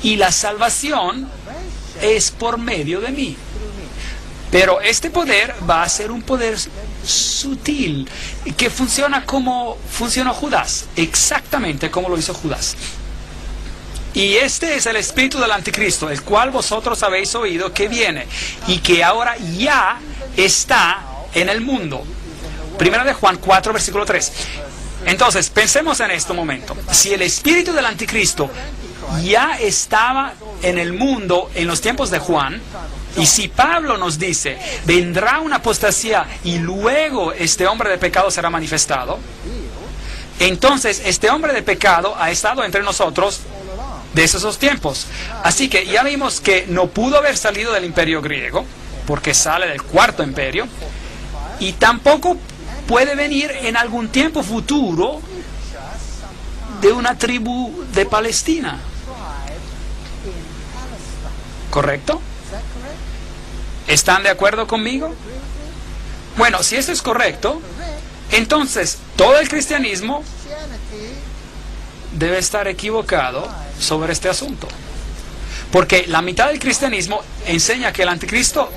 Y la salvación es por medio de mí. Pero este poder va a ser un poder sutil, que funciona como funcionó Judas, exactamente como lo hizo Judas. Y este es el espíritu del anticristo, el cual vosotros habéis oído que viene, y que ahora ya está en el mundo. Primera de Juan 4, versículo 3. Entonces, pensemos en este momento. Si el espíritu del anticristo ya estaba en el mundo en los tiempos de Juan, y si Pablo nos dice, vendrá una apostasía y luego este hombre de pecado será manifestado, entonces este hombre de pecado ha estado entre nosotros desde esos tiempos. Así que ya vimos que no pudo haber salido del imperio griego, porque sale del cuarto imperio, y tampoco puede venir en algún tiempo futuro de una tribu de Palestina. ¿Correcto? ¿Están de acuerdo conmigo? Bueno, si esto es correcto, entonces todo el cristianismo debe estar equivocado sobre este asunto. Porque la mitad del cristianismo enseña que el anticristo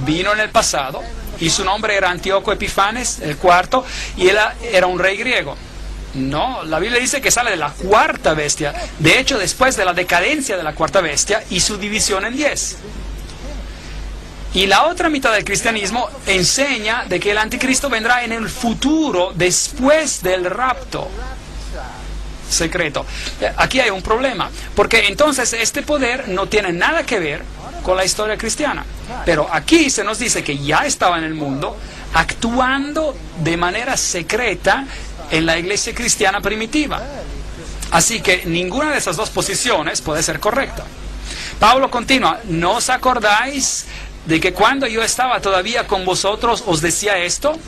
vino en el pasado, y su nombre era Antíoco Epifanes, el cuarto, y él era un rey griego. No, la Biblia dice que sale de la cuarta bestia, de hecho después de la decadencia de la cuarta bestia y su división en 10. Y la otra mitad del cristianismo enseña de que el anticristo vendrá en el futuro, después del rapto secreto. Aquí hay un problema, porque entonces este poder no tiene nada que ver con la historia cristiana. Pero aquí se nos dice que ya estaba en el mundo, actuando de manera secreta en la iglesia cristiana primitiva. Así que ninguna de esas dos posiciones puede ser correcta. Pablo continúa, ¿no os acordáis de que cuando yo estaba todavía con vosotros os decía esto?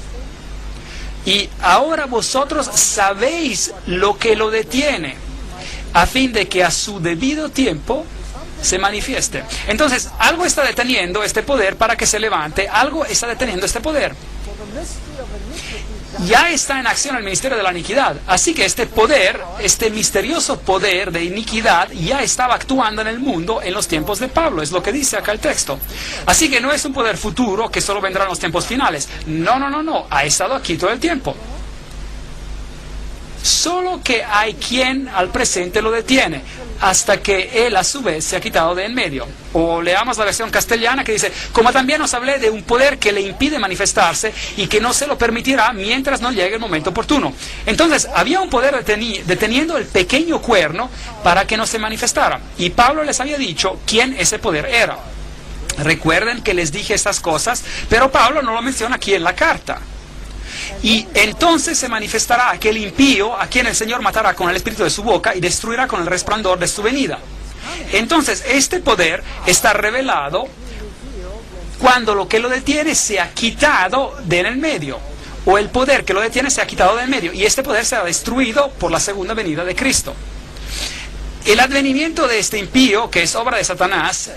Y ahora vosotros sabéis lo que lo detiene, a fin de que a su debido tiempo se manifieste. Entonces, algo está deteniendo este poder para que se levante, algo está deteniendo este poder. ya está en acción el ministerio de la iniquidad. Así que este poder, este misterioso poder de iniquidad ya estaba actuando en el mundo en los tiempos de Pablo. Es lo que dice acá el texto. Así que no es un poder futuro que solo vendrá en los tiempos finales. No. Ha estado aquí todo el tiempo. Solo que hay quien al presente lo detiene, hasta que él a su vez se ha quitado de en medio. O leamos la versión castellana que dice, como también os hablé de un poder que le impide manifestarse y que no se lo permitirá mientras no llegue el momento oportuno. Entonces, había un poder deteniendo el pequeño cuerno para que no se manifestara. Y Pablo les había dicho quién ese poder era. Recuerden que les dije estas cosas, pero Pablo no lo menciona aquí en la carta. Y entonces se manifestará aquel impío a quien el Señor matará con el espíritu de su boca y destruirá con el resplandor de su venida. Entonces este poder está revelado cuando lo que lo detiene se ha quitado de en el medio, o el poder que lo detiene se ha quitado de en medio, y este poder será destruido por la segunda venida de Cristo. El advenimiento de este impío, que es obra de Satanás,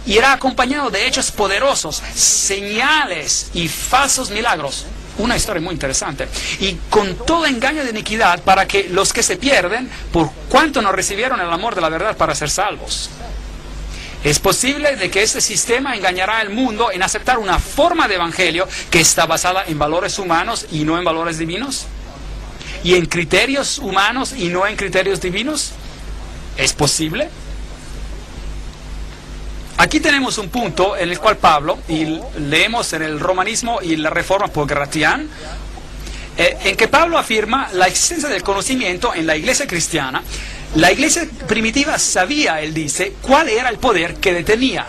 irá acompañado de hechos poderosos, señales y falsos milagros. Una historia muy interesante. Y con todo engaño de iniquidad para que los que se pierden, por cuanto no recibieron el amor de la verdad para ser salvos. Es posible de que este sistema engañará al mundo en aceptar una forma de evangelio que está basada en valores humanos y no en valores divinos. Y en criterios humanos y no en criterios divinos. ¿Es posible? Aquí tenemos un punto en el cual Pablo, y leemos en el Romanismo y la Reforma por Gratian, en que Pablo afirma la existencia del conocimiento en la iglesia cristiana. La iglesia primitiva sabía, él dice, cuál era el poder que detenía.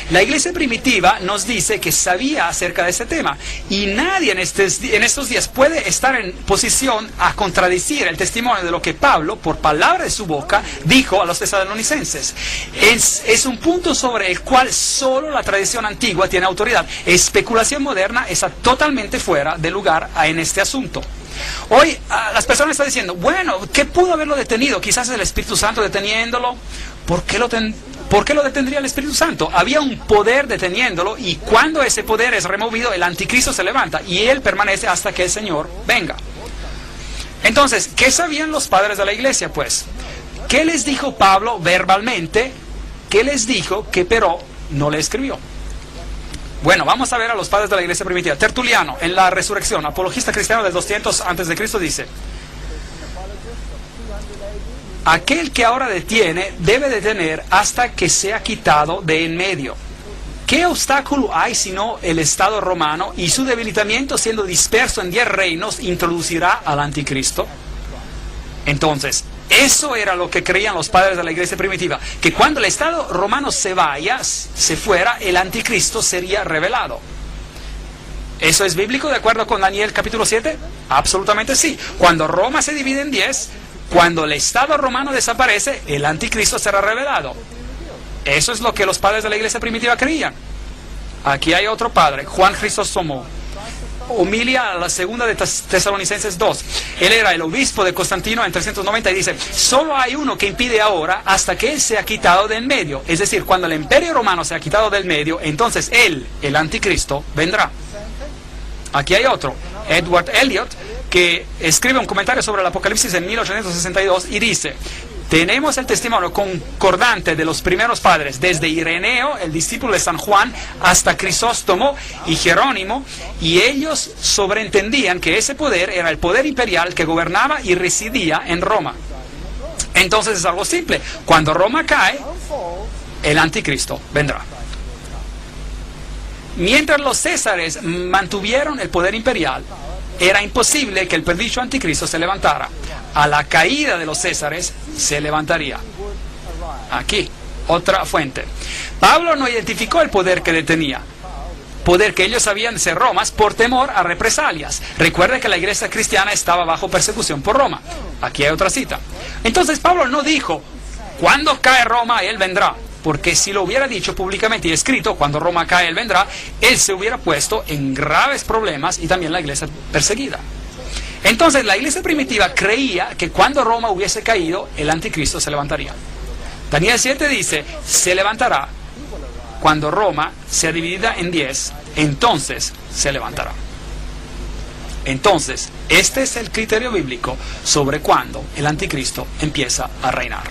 La iglesia primitiva nos dice que sabía acerca de ese tema, y nadie en estos días puede estar en posición a contradecir el testimonio de lo que Pablo, por palabra de su boca, dijo a los tesalonicenses. Es un punto sobre el cual solo la tradición antigua tiene autoridad. Especulación moderna está totalmente fuera de lugar en este asunto. Hoy las personas están diciendo, bueno, ¿qué pudo haberlo detenido? Quizás el Espíritu Santo deteniéndolo. ¿Por qué lo detendría el Espíritu Santo? Había un poder deteniéndolo, y cuando ese poder es removido, el anticristo se levanta y él permanece hasta que el Señor venga. Entonces, ¿qué sabían los padres de la iglesia? Pues, ¿qué les dijo Pablo verbalmente? ¿Qué les dijo que pero no le escribió? Bueno, vamos a ver a los padres de la iglesia primitiva. Tertuliano, en la Resurrección, apologista cristiano del 200 a.C., dice: aquel que ahora detiene debe detener hasta que sea quitado de en medio. ¿Qué obstáculo hay sino el Estado romano, y su debilitamiento, siendo disperso en 10 reinos, introducirá al anticristo? Entonces, eso era lo que creían los padres de la iglesia primitiva, que cuando el Estado romano se fuera, el anticristo sería revelado. ¿Eso es bíblico de acuerdo con Daniel capítulo 7? Absolutamente sí. Cuando Roma se divide en 10, cuando el Estado romano desaparece, el anticristo será revelado. Eso es lo que los padres de la iglesia primitiva creían. Aquí hay otro padre, Juan Crisóstomo, homilia a la segunda de Tesalonicenses 2. Él era el obispo de Constantino en 390 y dice: solo hay uno que impide ahora hasta que él sea quitado de en medio. Es decir, cuando el imperio romano sea quitado del medio, entonces él, el anticristo, vendrá. Aquí hay otro, Edward Elliot, que escribe un comentario sobre el Apocalipsis en 1862 y dice: tenemos el testimonio concordante de los primeros padres, desde Ireneo, el discípulo de San Juan, hasta Crisóstomo y Jerónimo, y ellos sobreentendían que ese poder era el poder imperial que gobernaba y residía en Roma. Entonces es algo simple: cuando Roma cae, el anticristo vendrá. Mientras los césares mantuvieron el poder imperial, era imposible que el predicho anticristo se levantara. A la caída de los césares se levantaría. Aquí, otra fuente. Pablo no identificó el poder que detenía, poder que ellos sabían de ser Romas, por temor a represalias. Recuerde que la iglesia cristiana estaba bajo persecución por Roma. Aquí hay otra cita. Entonces Pablo no dijo: cuando cae Roma, él vendrá. Porque si lo hubiera dicho públicamente y escrito: cuando Roma cae, él vendrá, él se hubiera puesto en graves problemas, y también la iglesia perseguida. Entonces la iglesia primitiva creía que cuando Roma hubiese caído, el anticristo se levantaría. Daniel 7 dice: se levantará cuando Roma sea dividida en 10, entonces se levantará. Entonces, Este es el criterio bíblico sobre cuándo el anticristo empieza a reinar.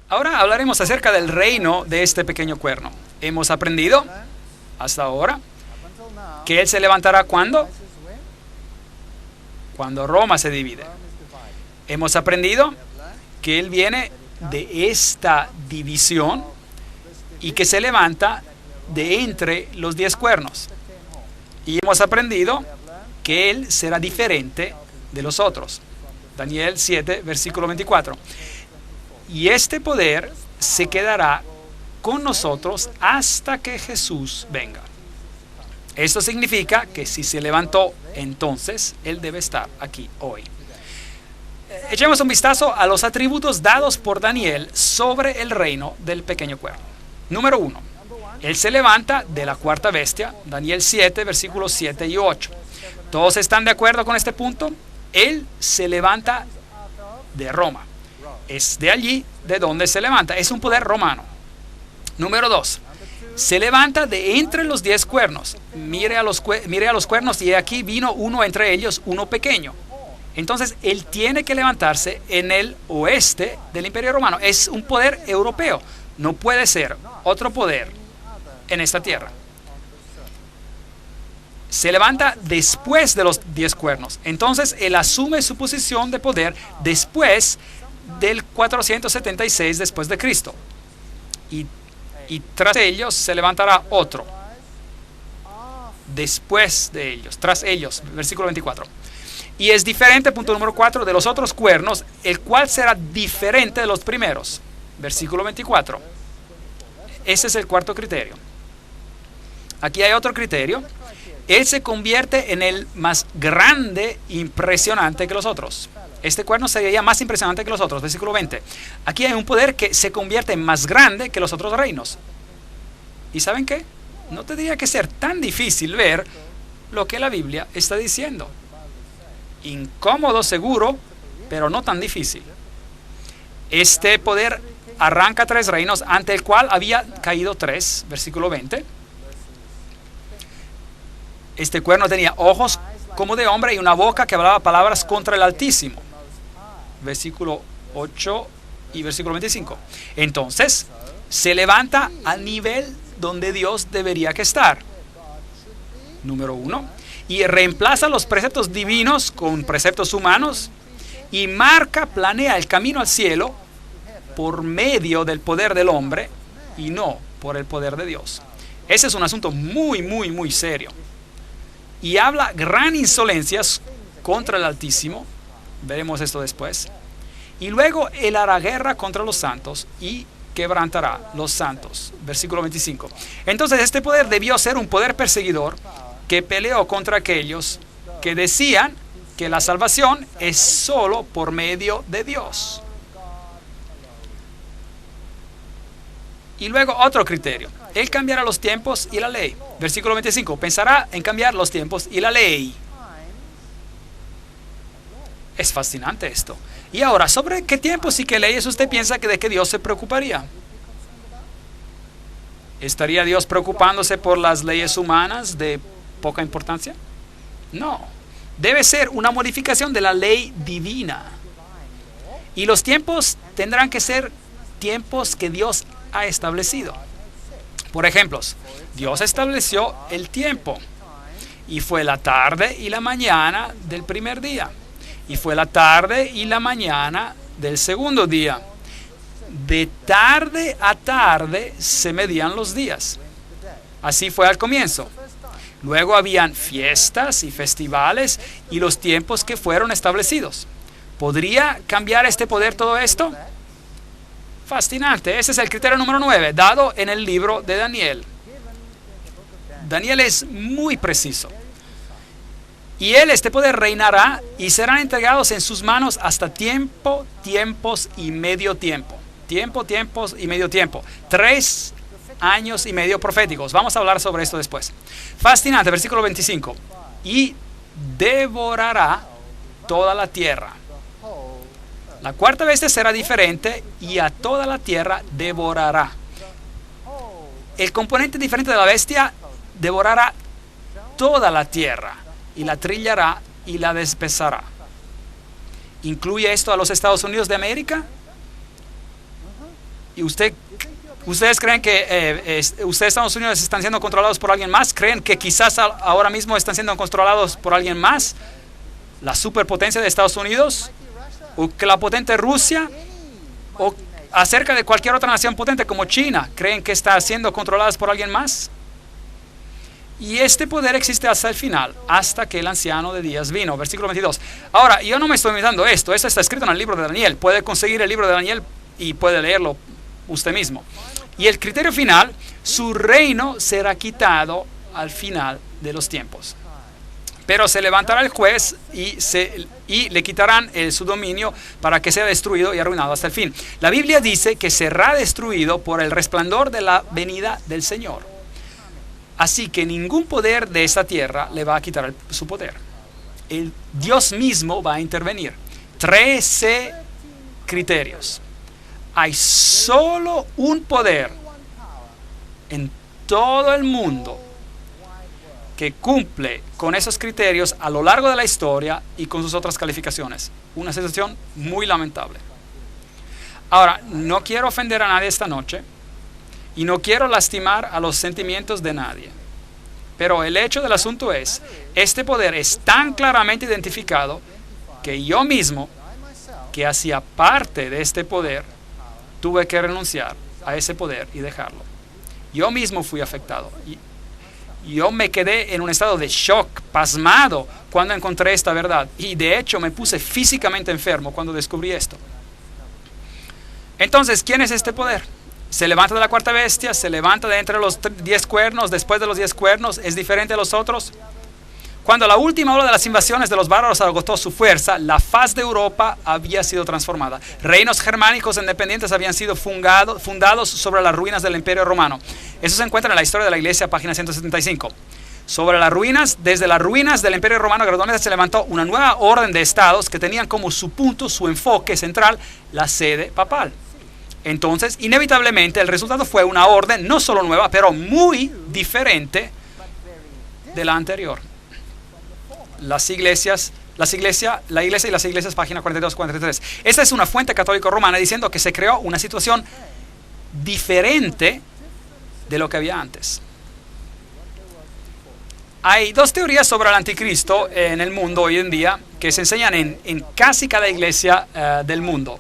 Ahora hablaremos acerca del reino de este pequeño cuerno. Hemos aprendido hasta ahora que él se levantará ¿cuándo? Cuando Roma se divide. Hemos aprendido que él viene de esta división y que se levanta de entre los 10 cuernos. Y hemos aprendido que él será diferente de los otros. Daniel 7, versículo 24. Y este poder se quedará con nosotros hasta que Jesús venga. Esto significa que si se levantó entonces, él debe estar aquí hoy. Echemos un vistazo a los atributos dados por Daniel sobre el reino del pequeño cuerno. Número 1. Él se levanta de la cuarta bestia, Daniel 7, versículos 7 y 8. ¿Todos están de acuerdo con este punto? Él se levanta de Roma. Es de allí de donde se levanta. Es un poder romano. Número 2. Se levanta de entre los 10 cuernos. Mire a los cuernos y aquí vino uno entre ellos, uno pequeño. Entonces, él tiene que levantarse en el oeste del Imperio Romano. Es un poder europeo. No puede ser otro poder en esta tierra. Se levanta después de los 10 cuernos. Entonces, él asume su posición de poder después del 476 después de Cristo. Y tras ellos se levantará otro. Después de ellos, tras ellos, versículo 24. Y es diferente, punto número 4, de los otros cuernos, el cual será diferente de los primeros. Versículo 24. Ese es el cuarto criterio. Aquí hay otro criterio. Él se convierte en el más grande, impresionante que los otros. Este cuerno sería más impresionante que los otros. Versículo 20. Aquí hay un poder que se convierte en más grande que los otros reinos. ¿Y saben qué? No tendría que ser tan difícil ver lo que la Biblia está diciendo. Incómodo, seguro, pero no tan difícil. Este poder arranca 3 reinos, ante el cual había caído 3, versículo 20. Este cuerno tenía ojos como de hombre y una boca que hablaba palabras contra el Altísimo. Versículo 8 y versículo 25. Entonces, se levanta al nivel donde Dios debería que estar. Número 1. Y reemplaza los preceptos divinos con preceptos humanos y planea el camino al cielo por medio del poder del hombre y no por el poder de Dios. Ese es un asunto muy, muy, muy serio. Y habla gran insolencias contra el Altísimo. Veremos esto después. Y luego él hará guerra contra los santos y quebrantará los santos. Versículo 25. Entonces este poder debió ser un poder perseguidor que peleó contra aquellos que decían que la salvación es solo por medio de Dios. Y luego otro criterio. Él cambiará los tiempos y la ley. Versículo 25. Pensará en cambiar los tiempos y la ley. Es fascinante esto. Y ahora, ¿sobre qué tiempos y qué leyes usted piensa de que Dios se preocuparía? ¿Estaría Dios preocupándose por las leyes humanas de poca importancia? No. Debe ser una modificación de la ley divina. Y los tiempos tendrán que ser tiempos que Dios ha establecido. Por ejemplo, Dios estableció el tiempo. Y fue la tarde y la mañana del primer día. Y fue la tarde y la mañana del segundo día. De tarde a tarde se medían los días. Así fue al comienzo. Luego habían fiestas y festivales y los tiempos que fueron establecidos. ¿Podría cambiar este poder todo esto? Fascinante. Ese es el criterio número 9, dado en el libro de Daniel. Daniel es muy preciso. Y este poder reinará y serán entregados en sus manos hasta tiempo, tiempos y medio tiempo. Tiempo, tiempos y medio tiempo. 3 años y medio proféticos. Vamos a hablar sobre esto después. Fascinante, versículo 25. Y devorará toda la tierra. La cuarta bestia será diferente y a toda la tierra devorará. El componente diferente de la bestia devorará toda la tierra y la trillará y la despezará. ¿Incluye esto a los Estados Unidos de América? ¿Y ustedes creen que ustedes, Estados Unidos, están siendo controlados por alguien más? ¿Creen que quizás ahora mismo están siendo controlados por alguien más? ¿La superpotencia de Estados Unidos? ¿O que la potente Rusia? ¿O acerca de cualquier otra nación potente como China? ¿Creen que está siendo controladas por alguien más? Y este poder existe hasta el final, hasta que el anciano de días vino. Versículo 22. Ahora, yo no me estoy inventando esto está escrito en el libro de Daniel. Puede conseguir el libro de Daniel y puede leerlo usted mismo. Y el criterio final: su reino será quitado al final de los tiempos. Pero se levantará el juez y le quitarán su dominio para que sea destruido y arruinado hasta el fin. La Biblia dice que será destruido por el resplandor de la venida del Señor. Así que ningún poder de esta tierra le va a quitar su poder. El Dios mismo va a intervenir. 13 criterios. Hay solo un poder en todo el mundo que cumple con esos criterios a lo largo de la historia y con sus otras calificaciones. Una situación muy lamentable. Ahora, no quiero ofender a nadie esta noche y no quiero lastimar a los sentimientos de nadie. Pero el hecho del asunto es, este poder es tan claramente identificado que yo mismo, que hacía parte de este poder, tuve que renunciar a ese poder y dejarlo. Yo mismo fui afectado. Yo me quedé en un estado de shock, pasmado, cuando encontré esta verdad. Y de hecho me puse físicamente enfermo cuando descubrí esto. Entonces, ¿quién es este poder? Se levanta de la cuarta bestia, se levanta de entre los 10 cuernos, después de los 10 cuernos, es diferente a los otros. Cuando la última ola de las invasiones de los bárbaros agotó su fuerza, la faz de Europa había sido transformada. Reinos germánicos independientes habían sido fundados sobre las ruinas del Imperio Romano. Eso se encuentra en la Historia de la Iglesia, página 175. Sobre las ruinas, desde las ruinas del Imperio Romano gradualmente se levantó una nueva orden de estados que tenían como su punto, su enfoque central, la sede papal. Entonces, inevitablemente, el resultado fue una orden no solo nueva, pero diferente de la anterior. La iglesia y las iglesias, página 42-43. Esta es una fuente católica romana diciendo que se creó una situación diferente de lo que había antes. Hay dos teorías sobre el anticristo en el mundo hoy en día que se enseñan en casi cada iglesia del mundo.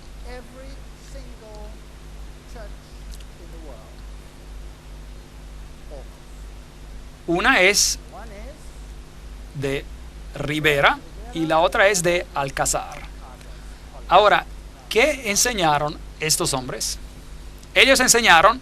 Una es de Rivera y la otra es de Alcázar. Ahora, ¿qué enseñaron estos hombres? Ellos enseñaron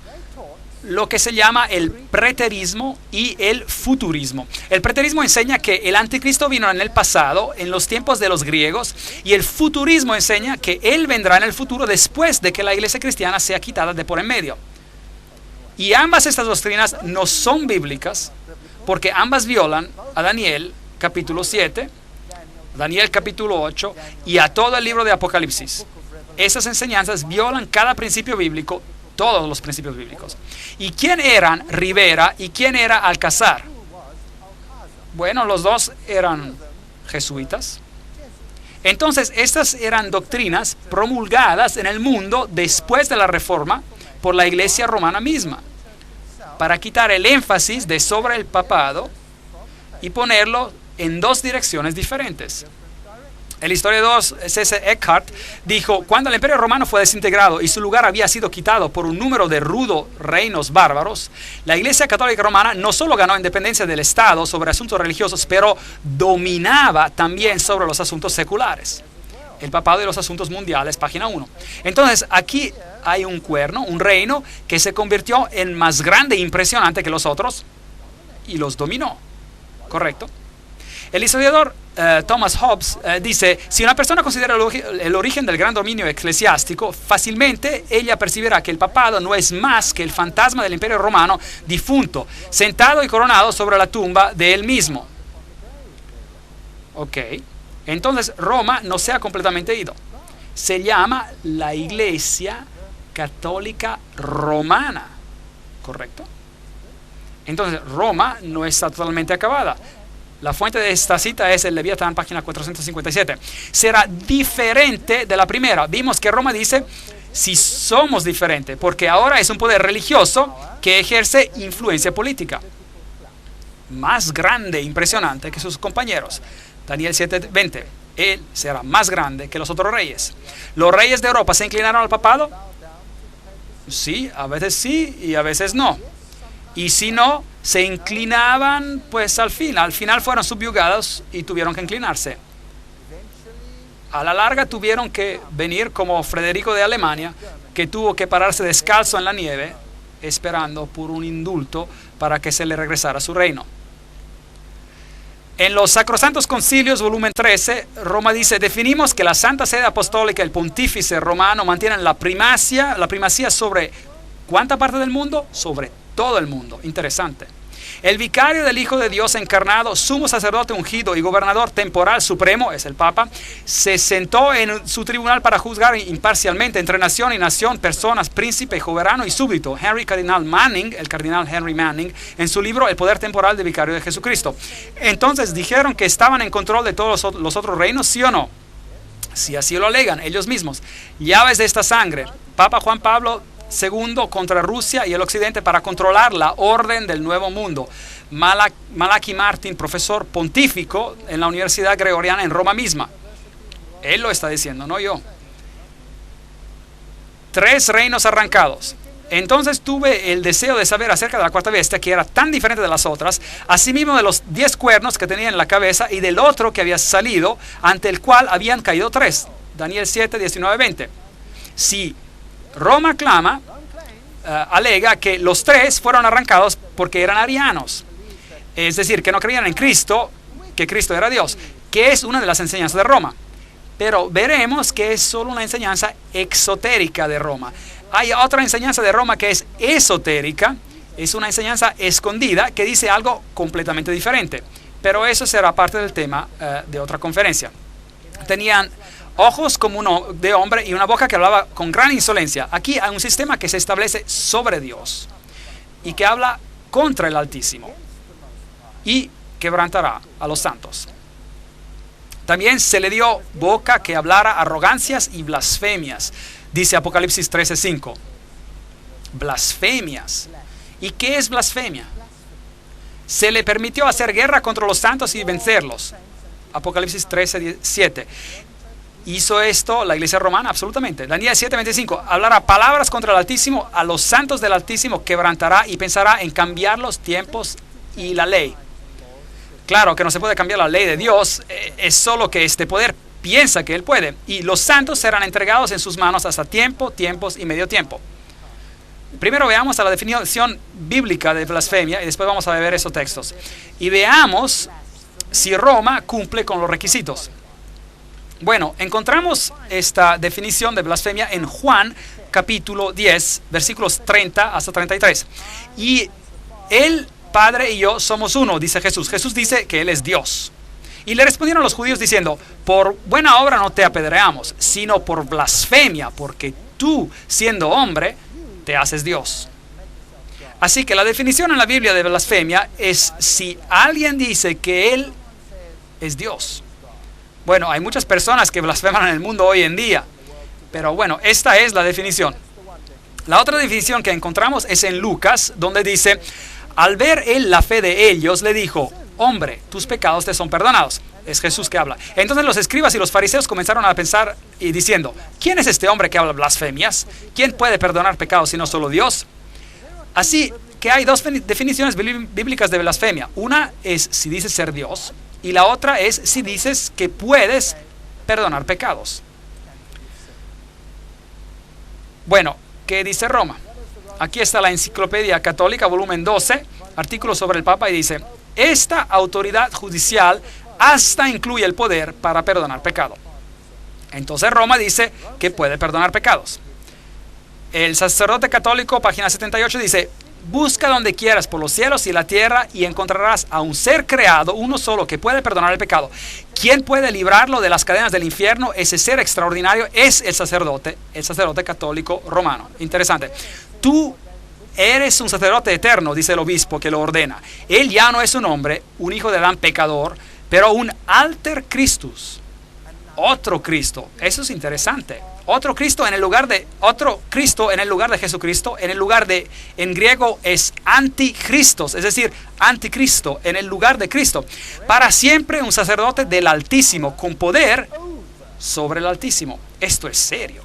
lo que se llama el preterismo y el futurismo. El preterismo enseña que el anticristo vino en el pasado, en los tiempos de los griegos, y el futurismo enseña que él vendrá en el futuro después de que la iglesia cristiana sea quitada de por en medio. Y ambas estas doctrinas no son bíblicas, porque ambas violan a Daniel capítulo 7, Daniel capítulo 8 y a todo el libro de Apocalipsis. Esas enseñanzas violan cada principio bíblico, todos los principios bíblicos. ¿Y quién eran Rivera y quién era Alcázar? Bueno, los dos eran jesuitas. Entonces, estas eran doctrinas promulgadas en el mundo después de la Reforma por la Iglesia romana misma, para quitar el énfasis de sobre el papado y ponerlo en dos direcciones diferentes. El historiador C.C. Eckhart dijo: cuando el Imperio Romano fue desintegrado y su lugar había sido quitado por un número de rudos reinos bárbaros, la Iglesia Católica Romana no solo ganó independencia del Estado sobre asuntos religiosos, pero dominaba también sobre los asuntos seculares. El papado y los asuntos mundiales, página 1. Entonces, aquí hay un cuerno, un reino que se convirtió en más grande e impresionante que los otros y los dominó. ¿Correcto? El historiador Thomas Hobbes dice: si una persona considera el origen del gran dominio eclesiástico, fácilmente ella percibirá que el papado no es más que el fantasma del Imperio Romano difunto, sentado y coronado sobre la tumba de él mismo. Ok. Entonces Roma no se ha completamente ido. Se llama la Iglesia Católica Romana. ¿Correcto? Entonces Roma no está totalmente acabada. La fuente de esta cita es el Leviatán, página 457. Será diferente de la primera. Vimos que Roma dice, si somos diferentes, porque ahora es un poder religioso que ejerce influencia política. Más grande, impresionante que sus compañeros. Daniel 7:20. Él será más grande que los otros reyes. ¿Los reyes de Europa se inclinaron al papado? Sí y a veces no. Y si no, se inclinaban pues al final fueron subyugados y tuvieron que inclinarse. A la larga tuvieron que venir como Federico de Alemania, que tuvo que pararse descalzo en la nieve, esperando por un indulto para que se le regresara su reino. En los Sacrosantos Concilios, volumen 13, Roma dice, definimos que la Santa Sede Apostólica y el Pontífice Romano mantienen la primacía sobre ¿cuánta parte del mundo? Sobre todo el mundo. Interesante. El vicario del Hijo de Dios encarnado, sumo sacerdote ungido y gobernador temporal supremo, es el Papa, se sentó en su tribunal para juzgar imparcialmente entre nación y nación, personas, príncipe, soberano y súbdito. El cardenal Henry Manning, en su libro El poder temporal del vicario de Jesucristo. Entonces dijeron que estaban en control de todos los otros reinos, ¿sí o no? Si así lo alegan ellos mismos. Llaves de esta sangre. Papa Juan Pablo II contra Rusia y el Occidente para controlar la orden del Nuevo Mundo. Malachi Martin, profesor pontífico en la Universidad Gregoriana en Roma misma. Él lo está diciendo, no yo. 3 reinos arrancados. Entonces tuve el deseo de saber acerca de la cuarta bestia, que era tan diferente de las otras, asimismo de los 10 cuernos que tenía en la cabeza y del otro que había salido, ante el cual habían caído 3. Daniel 7, 19, 20. Si Roma alega que los 3 fueron arrancados porque eran arianos, es decir, que no creían en Cristo, que Cristo era Dios, que es una de las enseñanzas de Roma. Pero veremos que es solo una enseñanza exotérica de Roma. Hay otra enseñanza de Roma que es esotérica, es una enseñanza escondida que dice algo completamente diferente. Pero eso será parte del tema de otra conferencia. Tenían ojos como uno de hombre y una boca que hablaba con gran insolencia. Aquí hay un sistema que se establece sobre Dios y que habla contra el Altísimo y quebrantará a los santos. También se le dio boca que hablara arrogancias y blasfemias, dice Apocalipsis 13:5. Blasfemias. ¿Y qué es blasfemia? Se le permitió hacer guerra contra los santos y vencerlos. Apocalipsis 13:7. ¿Hizo esto la iglesia romana? Absolutamente. Daniel 7:25. Hablará palabras contra el Altísimo, a los santos del Altísimo quebrantará y pensará en cambiar los tiempos y la ley. Claro que no se puede cambiar la ley de Dios, es solo que este poder piensa que él puede. Y los santos serán entregados en sus manos hasta tiempo, tiempos y medio tiempo. Primero veamos a la definición bíblica de blasfemia y después vamos a ver esos textos. Y veamos si Roma cumple con los requisitos. Bueno, encontramos esta definición de blasfemia en Juan capítulo 10, versículos 30 hasta 33. Y el Padre y yo somos uno, dice Jesús. Jesús dice que Él es Dios. Y le respondieron los judíos diciendo, por buena obra no te apedreamos, sino por blasfemia, porque tú, siendo hombre, te haces Dios. Así que la definición en la Biblia de blasfemia es si alguien dice que Él es Dios. Bueno, hay muchas personas que blasfeman en el mundo hoy en día, pero bueno, esta es la definición. La otra definición que encontramos es en Lucas, donde dice, al ver él la fe de ellos, le dijo, hombre, tus pecados te son perdonados. Es Jesús que habla. Entonces los escribas y los fariseos comenzaron a pensar y diciendo, ¿quién es este hombre que habla blasfemias? ¿Quién puede perdonar pecados sino solo Dios? Así que hay 2 definiciones bíblicas de blasfemia. Una es si dices ser Dios y la otra es si dices que puedes perdonar pecados. Bueno, ¿qué dice Roma? Aquí está la Enciclopedia Católica, volumen 12, artículo sobre el Papa, y dice, esta autoridad judicial hasta incluye el poder para perdonar pecado. Entonces Roma dice que puede perdonar pecados. El sacerdote católico, página 78, dice, busca donde quieras por los cielos y la tierra y encontrarás a un ser creado, uno solo, que puede perdonar el pecado. ¿Quién puede librarlo de las cadenas del infierno? Ese ser extraordinario es el sacerdote católico romano. Interesante. Tú eres un sacerdote eterno, dice el obispo que lo ordena. Él ya no es un hombre, un hijo de Adán pecador, pero un alter Christus, otro Cristo. Eso es interesante. Otro Cristo en el lugar de Jesucristo. En griego es anticristos, es decir, anticristo en el lugar de Cristo. Para siempre un sacerdote del Altísimo, con poder sobre el Altísimo. Esto es serio.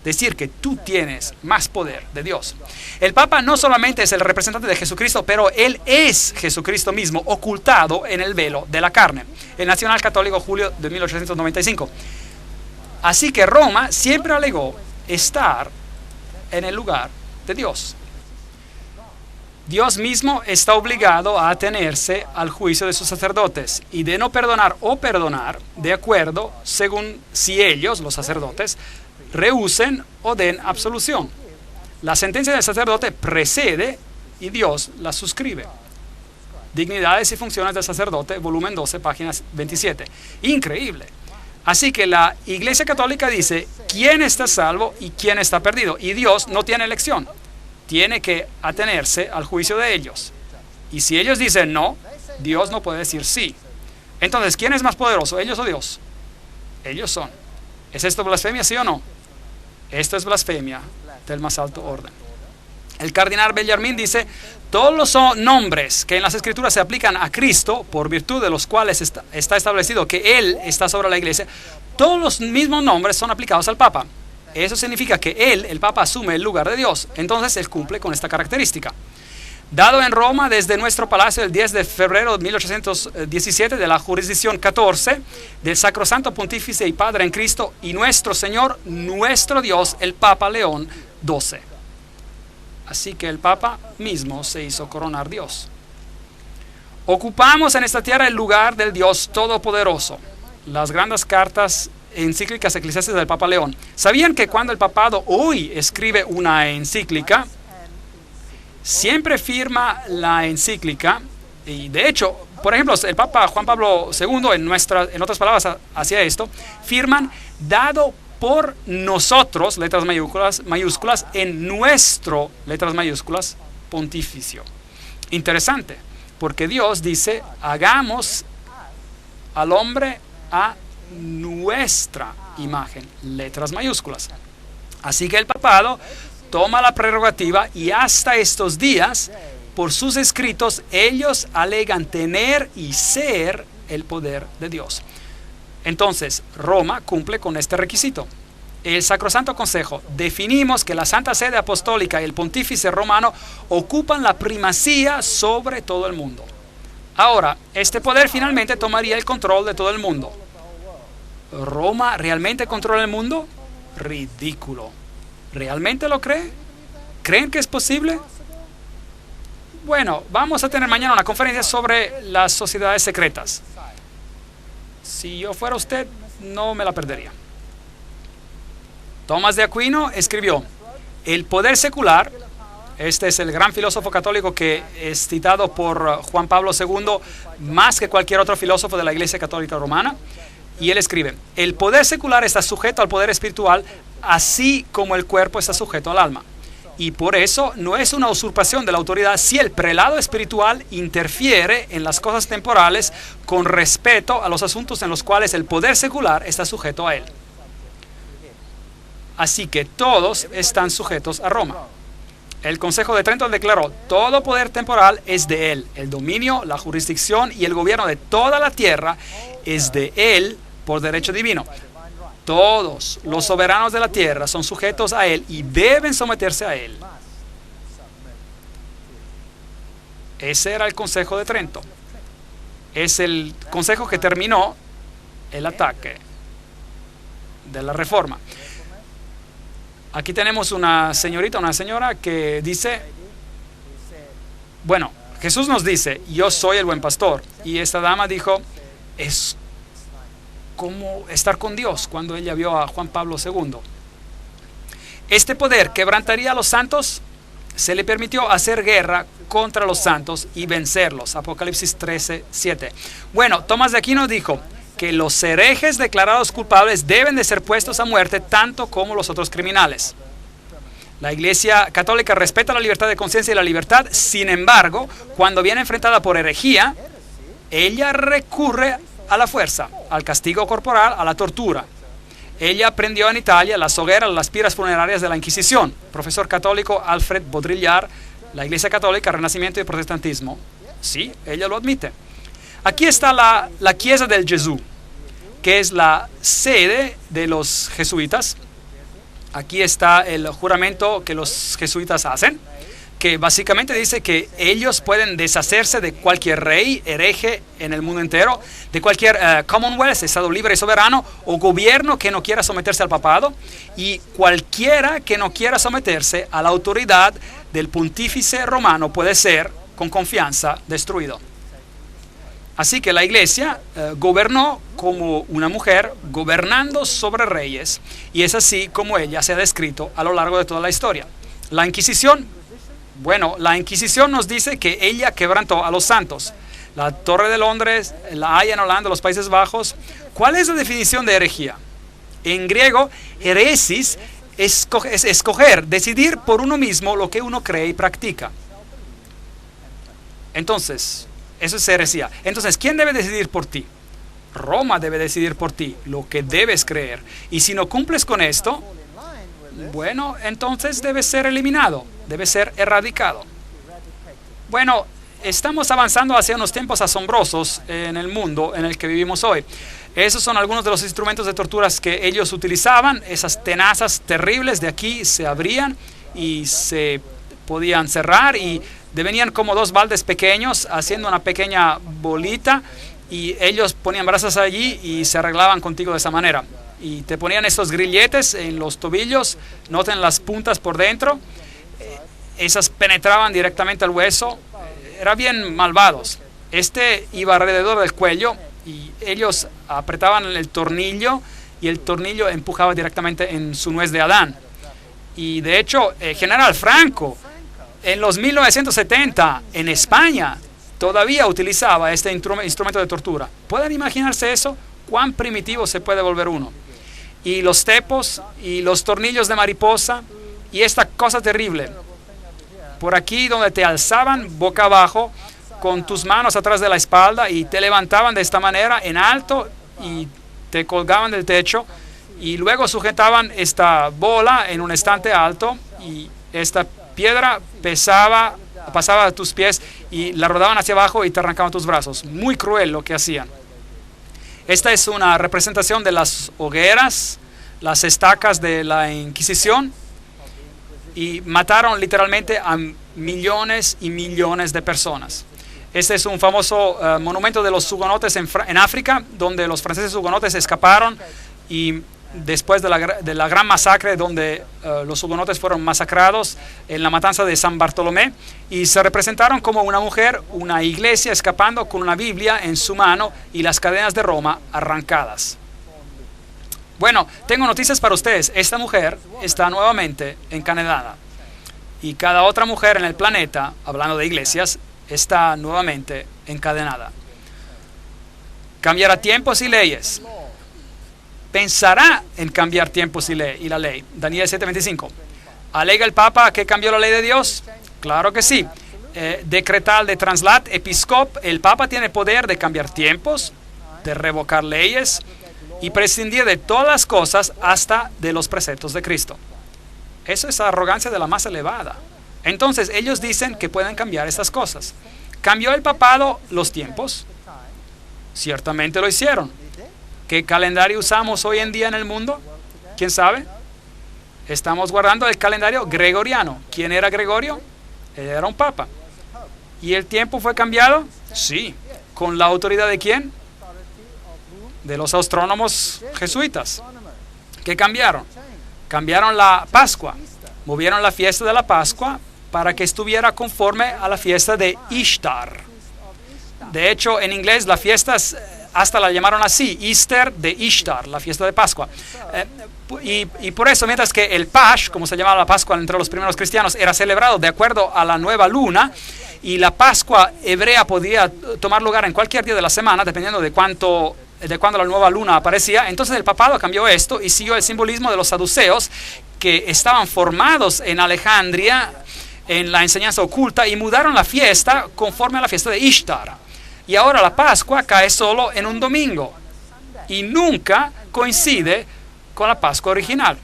Decir que tú tienes más poder de Dios. El Papa no solamente es el representante de Jesucristo, pero él es Jesucristo mismo, ocultado en el velo de la carne. El Nacional Católico, julio de 1895. Así que Roma siempre alegó estar en el lugar de Dios. Dios mismo está obligado a atenerse al juicio de sus sacerdotes y de no perdonar o perdonar, de acuerdo, según si ellos, los sacerdotes, rehúsen o den absolución. La sentencia del sacerdote precede y Dios la suscribe. Dignidades y funciones del sacerdote, volumen 12, páginas 27. Increíble. Así que la Iglesia Católica dice quién está salvo y quién está perdido. Y Dios no tiene elección. Tiene que atenerse al juicio de ellos. Y si ellos dicen no, Dios no puede decir sí. Entonces, ¿quién es más poderoso, ellos o Dios? Ellos son. ¿Es esto blasfemia, sí o no? Esto es blasfemia del más alto orden. El cardenal Bellarmín dice, todos los nombres que en las Escrituras se aplican a Cristo, por virtud de los cuales está establecido que Él está sobre la Iglesia, todos los mismos nombres son aplicados al Papa. Eso significa que Él, el Papa, asume el lugar de Dios. Entonces Él cumple con esta característica. Dado en Roma desde nuestro palacio el 10 de febrero de 1817 de la jurisdicción 14 del Sacrosanto Pontífice y Padre en Cristo y nuestro Señor, nuestro Dios, el Papa León XII. Así que el Papa mismo se hizo coronar Dios. Ocupamos en esta tierra el lugar del Dios Todopoderoso. Las grandes cartas encíclicas eclesiásticas del Papa León. ¿Sabían que cuando el papado hoy escribe una encíclica, siempre firma la encíclica? Y de hecho, por ejemplo, el Papa Juan Pablo II, en otras palabras, hacía esto, firman dado por nosotros, letras mayúsculas, en nuestro, letras mayúsculas, pontificio. Interesante, porque Dios dice, hagamos al hombre a nuestra imagen, letras mayúsculas. Así que el papado toma la prerrogativa y hasta estos días, por sus escritos, ellos alegan tener y ser el poder de Dios. Entonces, Roma cumple con este requisito. El Sacrosanto Consejo definimos que la Santa Sede Apostólica y el Pontífice Romano ocupan la primacía sobre todo el mundo. Ahora, este poder finalmente tomaría el control de todo el mundo. ¿Roma realmente controla el mundo? Ridículo. ¿Realmente lo cree? ¿Creen que es posible? Bueno, vamos a tener mañana una conferencia sobre las sociedades secretas. Si yo fuera usted, no me la perdería. Tomás de Aquino escribió, el poder secular, este es el gran filósofo católico que es citado por Juan Pablo II, más que cualquier otro filósofo de la Iglesia Católica Romana, y él escribe, el poder secular está sujeto al poder espiritual, así como el cuerpo está sujeto al alma. Y por eso no es una usurpación de la autoridad si el prelado espiritual interfiere en las cosas temporales con respeto a los asuntos en los cuales el poder secular está sujeto a él. Así que todos están sujetos a Roma. El Consejo de Trento declaró, todo poder temporal es de él. El dominio, la jurisdicción y el gobierno de toda la tierra es de él por derecho divino. Todos los soberanos de la tierra son sujetos a él y deben someterse a él. Ese era el Consejo de Trento. Es el consejo que terminó el ataque de la Reforma. Aquí tenemos una señora que dice, bueno, Jesús nos dice, yo soy el buen pastor. Y esta dama dijo, es como estar con Dios cuando ella vio a Juan Pablo II. Este poder quebrantaría a los santos, se le permitió hacer guerra contra los santos y vencerlos. Apocalipsis 13:7. Bueno, Tomás de Aquino dijo que los herejes declarados culpables deben de ser puestos a muerte tanto como los otros criminales. La Iglesia Católica respeta la libertad de conciencia y la libertad. Sin embargo, cuando viene enfrentada por herejía, ella recurre a la fuerza, al castigo corporal, a la tortura. Ella aprendió en Italia las hogueras, las piras funerarias de la Inquisición. Profesor católico Alfred Baudrillard, la Iglesia Católica, Renacimiento y Protestantismo. Sí, ella lo admite. Aquí está la Chiesa del Gesù, que es la sede de los jesuitas. Aquí está el juramento que los jesuitas hacen, que básicamente dice que ellos pueden deshacerse de cualquier rey, hereje en el mundo entero, de cualquier Commonwealth, Estado libre y soberano, o gobierno que no quiera someterse al papado, y cualquiera que no quiera someterse a la autoridad del pontífice romano puede ser, con confianza, destruido. Así que la Iglesia gobernó como una mujer gobernando sobre reyes, y es así como ella se ha descrito a lo largo de toda la historia. La Inquisición, bueno, la Inquisición nos dice que ella quebrantó a los santos. La Torre de Londres, la Haya en Holanda, los Países Bajos. ¿Cuál es la definición de herejía? En griego, heresis es escoger, decidir por uno mismo lo que uno cree y practica. Entonces, eso es herejía. Entonces, ¿quién debe decidir por ti? Roma debe decidir por ti lo que debes creer. Y si no cumples con esto, bueno, entonces debe ser eliminado, debe ser erradicado. Bueno, estamos avanzando hacia unos tiempos asombrosos en el mundo en el que vivimos hoy. Esos son algunos de los instrumentos de torturas que ellos utilizaban. Esas tenazas terribles de aquí se abrían y se podían cerrar, y venían como dos baldes pequeños haciendo una pequeña bolita, y ellos ponían brasas allí y se arreglaban contigo de esa manera. Y te ponían esos grilletes en los tobillos, noten las puntas por dentro, esas penetraban directamente al hueso, eran bien malvados. Este iba alrededor del cuello y ellos apretaban el tornillo y el tornillo empujaba directamente en su nuez de Adán. Y de hecho, General Franco, en los 1970, en España, todavía utilizaba este instrumento de tortura. ¿Pueden imaginarse eso? ¿Cuán primitivo se puede volver uno? Y los tepos y los tornillos de mariposa y esta cosa terrible. Por aquí donde te alzaban boca abajo con tus manos atrás de la espalda y te levantaban de esta manera en alto y te colgaban del techo, y luego sujetaban esta bola en un estante alto y esta piedra pasaba a tus pies y la rodaban hacia abajo y te arrancaban tus brazos. Muy cruel lo que hacían. Esta es una representación de las hogueras, las estacas de la Inquisición, y mataron literalmente a millones y millones de personas. Este es un famoso monumento de los hugonotes en África, donde los franceses hugonotes escaparon, y después de la gran masacre donde los hugonotes fueron masacrados en la matanza de San Bartolomé, y se representaron como una mujer, una iglesia escapando con una Biblia en su mano y las cadenas de Roma arrancadas. Bueno, tengo noticias para ustedes. Esta mujer está nuevamente encadenada, y cada otra mujer en el planeta, hablando de iglesias, está nuevamente encadenada. Cambiará tiempos y leyes. Pensará en cambiar tiempos y la ley. Daniel 7:25. ¿Alega el Papa que cambió la ley de Dios? Claro que sí. Decretal de translat episcop. El Papa tiene poder de cambiar tiempos, de revocar leyes y prescindir de todas las cosas, hasta de los preceptos de Cristo. Eso es arrogancia de la más elevada. Entonces ellos dicen que pueden cambiar estas cosas. ¿Cambió el papado los tiempos? Ciertamente lo hicieron. ¿Qué calendario usamos hoy en día en el mundo? ¿Quién sabe? Estamos guardando el calendario gregoriano. ¿Quién era Gregorio? Él era un papa. ¿Y el tiempo fue cambiado? Sí. ¿Con la autoridad de quién? De los astrónomos jesuitas. ¿Qué cambiaron? Cambiaron la Pascua. Movieron la fiesta de la Pascua para que estuviera conforme a la fiesta de Ishtar. De hecho, en inglés la fiesta hasta la llamaron así, Easter de Ishtar, la fiesta de Pascua. Y por eso, mientras que el Pasch, como se llamaba la Pascua entre los primeros cristianos, era celebrado de acuerdo a la nueva luna, y la Pascua hebrea podía tomar lugar en cualquier día de la semana, dependiendo de cuánto de cuando la nueva luna aparecía. Entonces el papado cambió esto y siguió el simbolismo de los saduceos, que estaban formados en Alejandría en la enseñanza oculta, y mudaron la fiesta conforme a la fiesta de Ishtar. Y ahora la Pascua cae solo en un domingo y nunca coincide con la Pascua original.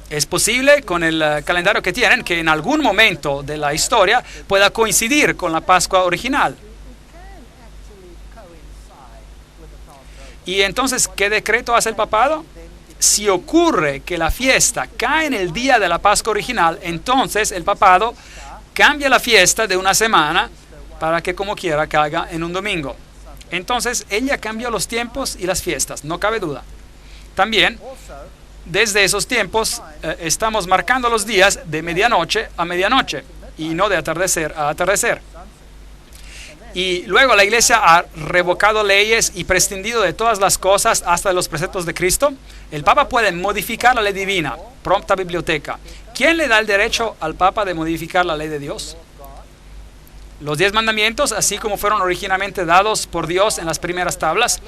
Es posible, con el calendario que tienen, que en algún momento de la historia pueda coincidir con la Pascua original. Y entonces, ¿qué decreto hace el papado? Si ocurre que la fiesta cae en el día de la Pascua original, entonces el papado cambia la fiesta de una semana para que como quiera caiga en un domingo. Entonces ella cambió los tiempos y las fiestas, no cabe duda. También, desde esos tiempos, estamos marcando los días de medianoche a medianoche y no de atardecer a atardecer. Y luego la iglesia ha revocado leyes y prescindido de todas las cosas hasta de los preceptos de Cristo. El Papa puede modificar la ley divina, prompta biblioteca. ¿Quién le da el derecho al Papa de modificar la ley de Dios? Los 10 mandamientos, así como fueron originalmente dados por Dios en las primeras tablas: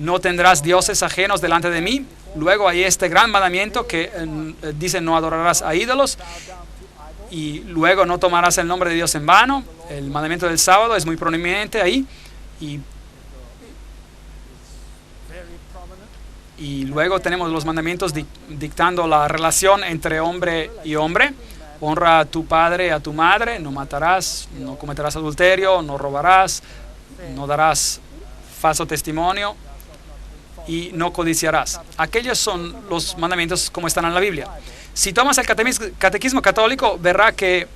no tendrás dioses ajenos delante de mí. Luego hay este gran mandamiento que dice: no adorarás a ídolos. Y luego no tomarás el nombre de Dios en vano. El mandamiento del sábado es muy prominente ahí. Y luego tenemos los mandamientos dictando la relación entre hombre y hombre. Honra a tu padre y a tu madre. No matarás, no cometerás adulterio, no robarás, no darás falso testimonio y no codiciarás. Aquellos son los mandamientos como están en la Biblia. Si tomas el catequismo católico, verán que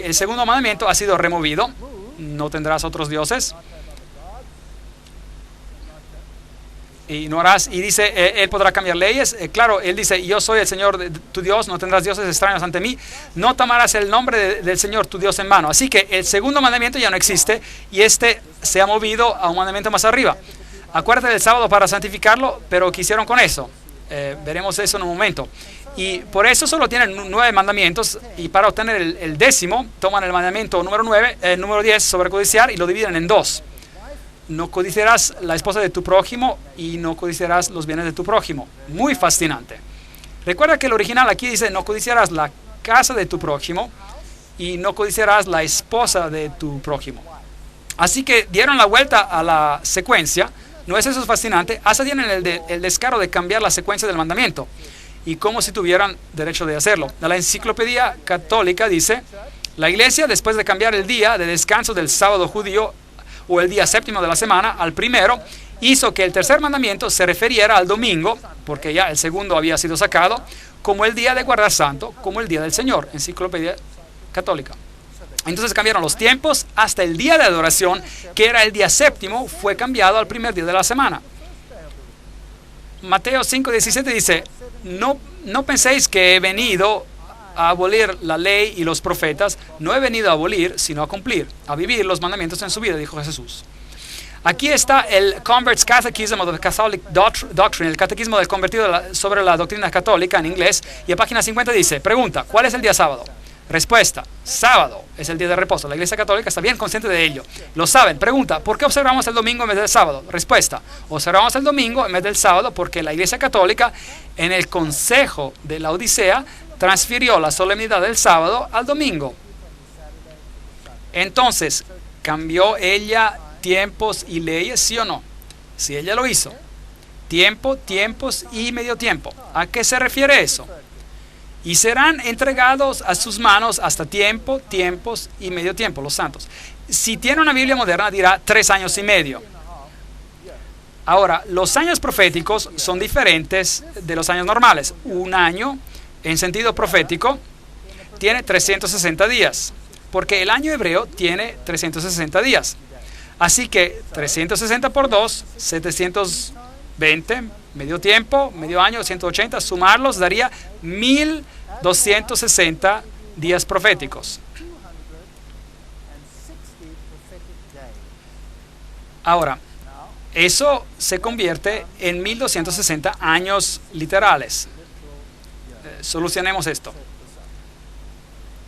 el segundo mandamiento ha sido removido: no tendrás otros dioses. Y no harás, y dice, él podrá cambiar leyes. Claro, él dice: yo soy el Señor tu Dios, no tendrás dioses extraños ante mí, no tomarás el nombre del Señor tu Dios en vano. Así que el segundo mandamiento ya no existe, y este se ha movido a un mandamiento más arriba. Acuérdate del sábado para santificarlo, pero ¿qué hicieron con eso? Veremos eso en un momento. Y por eso solo tienen 9 mandamientos, y para obtener el 10º toman el mandamiento número 10 sobre codiciar y lo dividen en 2. No codiciarás la esposa de tu prójimo y no codiciarás los bienes de tu prójimo. Muy fascinante. Recuerda que el original aquí dice: no codiciarás la casa de tu prójimo y no codiciarás la esposa de tu prójimo. Así que dieron la vuelta a la secuencia. ¿No es eso fascinante? Hasta tienen el descaro de cambiar la secuencia del mandamiento, y como si tuvieran derecho de hacerlo. La Enciclopedia Católica dice: la iglesia, después de cambiar el día de descanso del sábado judío o el día séptimo de la semana al primero, hizo que el tercer mandamiento se refiriera al domingo, porque ya el segundo había sido sacado, como el día de guardar santo, como el día del Señor. Enciclopedia Católica. Entonces cambiaron los tiempos. Hasta el día de adoración, que era el día séptimo, fue cambiado al primer día de la semana. Mateo 5:17 dice: no penséis que he venido a abolir la ley y los profetas. No he venido a abolir, sino a cumplir, a vivir los mandamientos en su vida, dijo Jesús. Aquí está el Convert's Catechism of the Catholic Doctrine, el catequismo del convertido sobre la doctrina católica, en inglés, y a página 50 dice: pregunta, ¿cuál es el día sábado? Respuesta: sábado es el día de reposo. La Iglesia Católica está bien consciente de ello. Lo saben. Pregunta: ¿por qué observamos el domingo en vez del sábado? Respuesta: observamos el domingo en vez del sábado porque la Iglesia Católica, en el Consejo de la Odisea, transfirió la solemnidad del sábado al domingo. Entonces, ¿cambió ella tiempos y leyes, sí o no? Si ella lo hizo. Tiempo, tiempos y medio tiempo. ¿A qué se refiere eso? Y serán entregados a sus manos hasta tiempo, tiempos y medio tiempo, los santos. Si tiene una Biblia moderna, dirá 3 años y medio. Ahora, los años proféticos son diferentes de los años normales. Un año, en sentido profético, tiene 360 días, porque el año hebreo tiene 360 días. Así que 360 por 2, 720, medio tiempo, medio año, 180, sumarlos daría 1260 días proféticos. Ahora, eso se convierte en 1260 años literales. Solucionemos esto.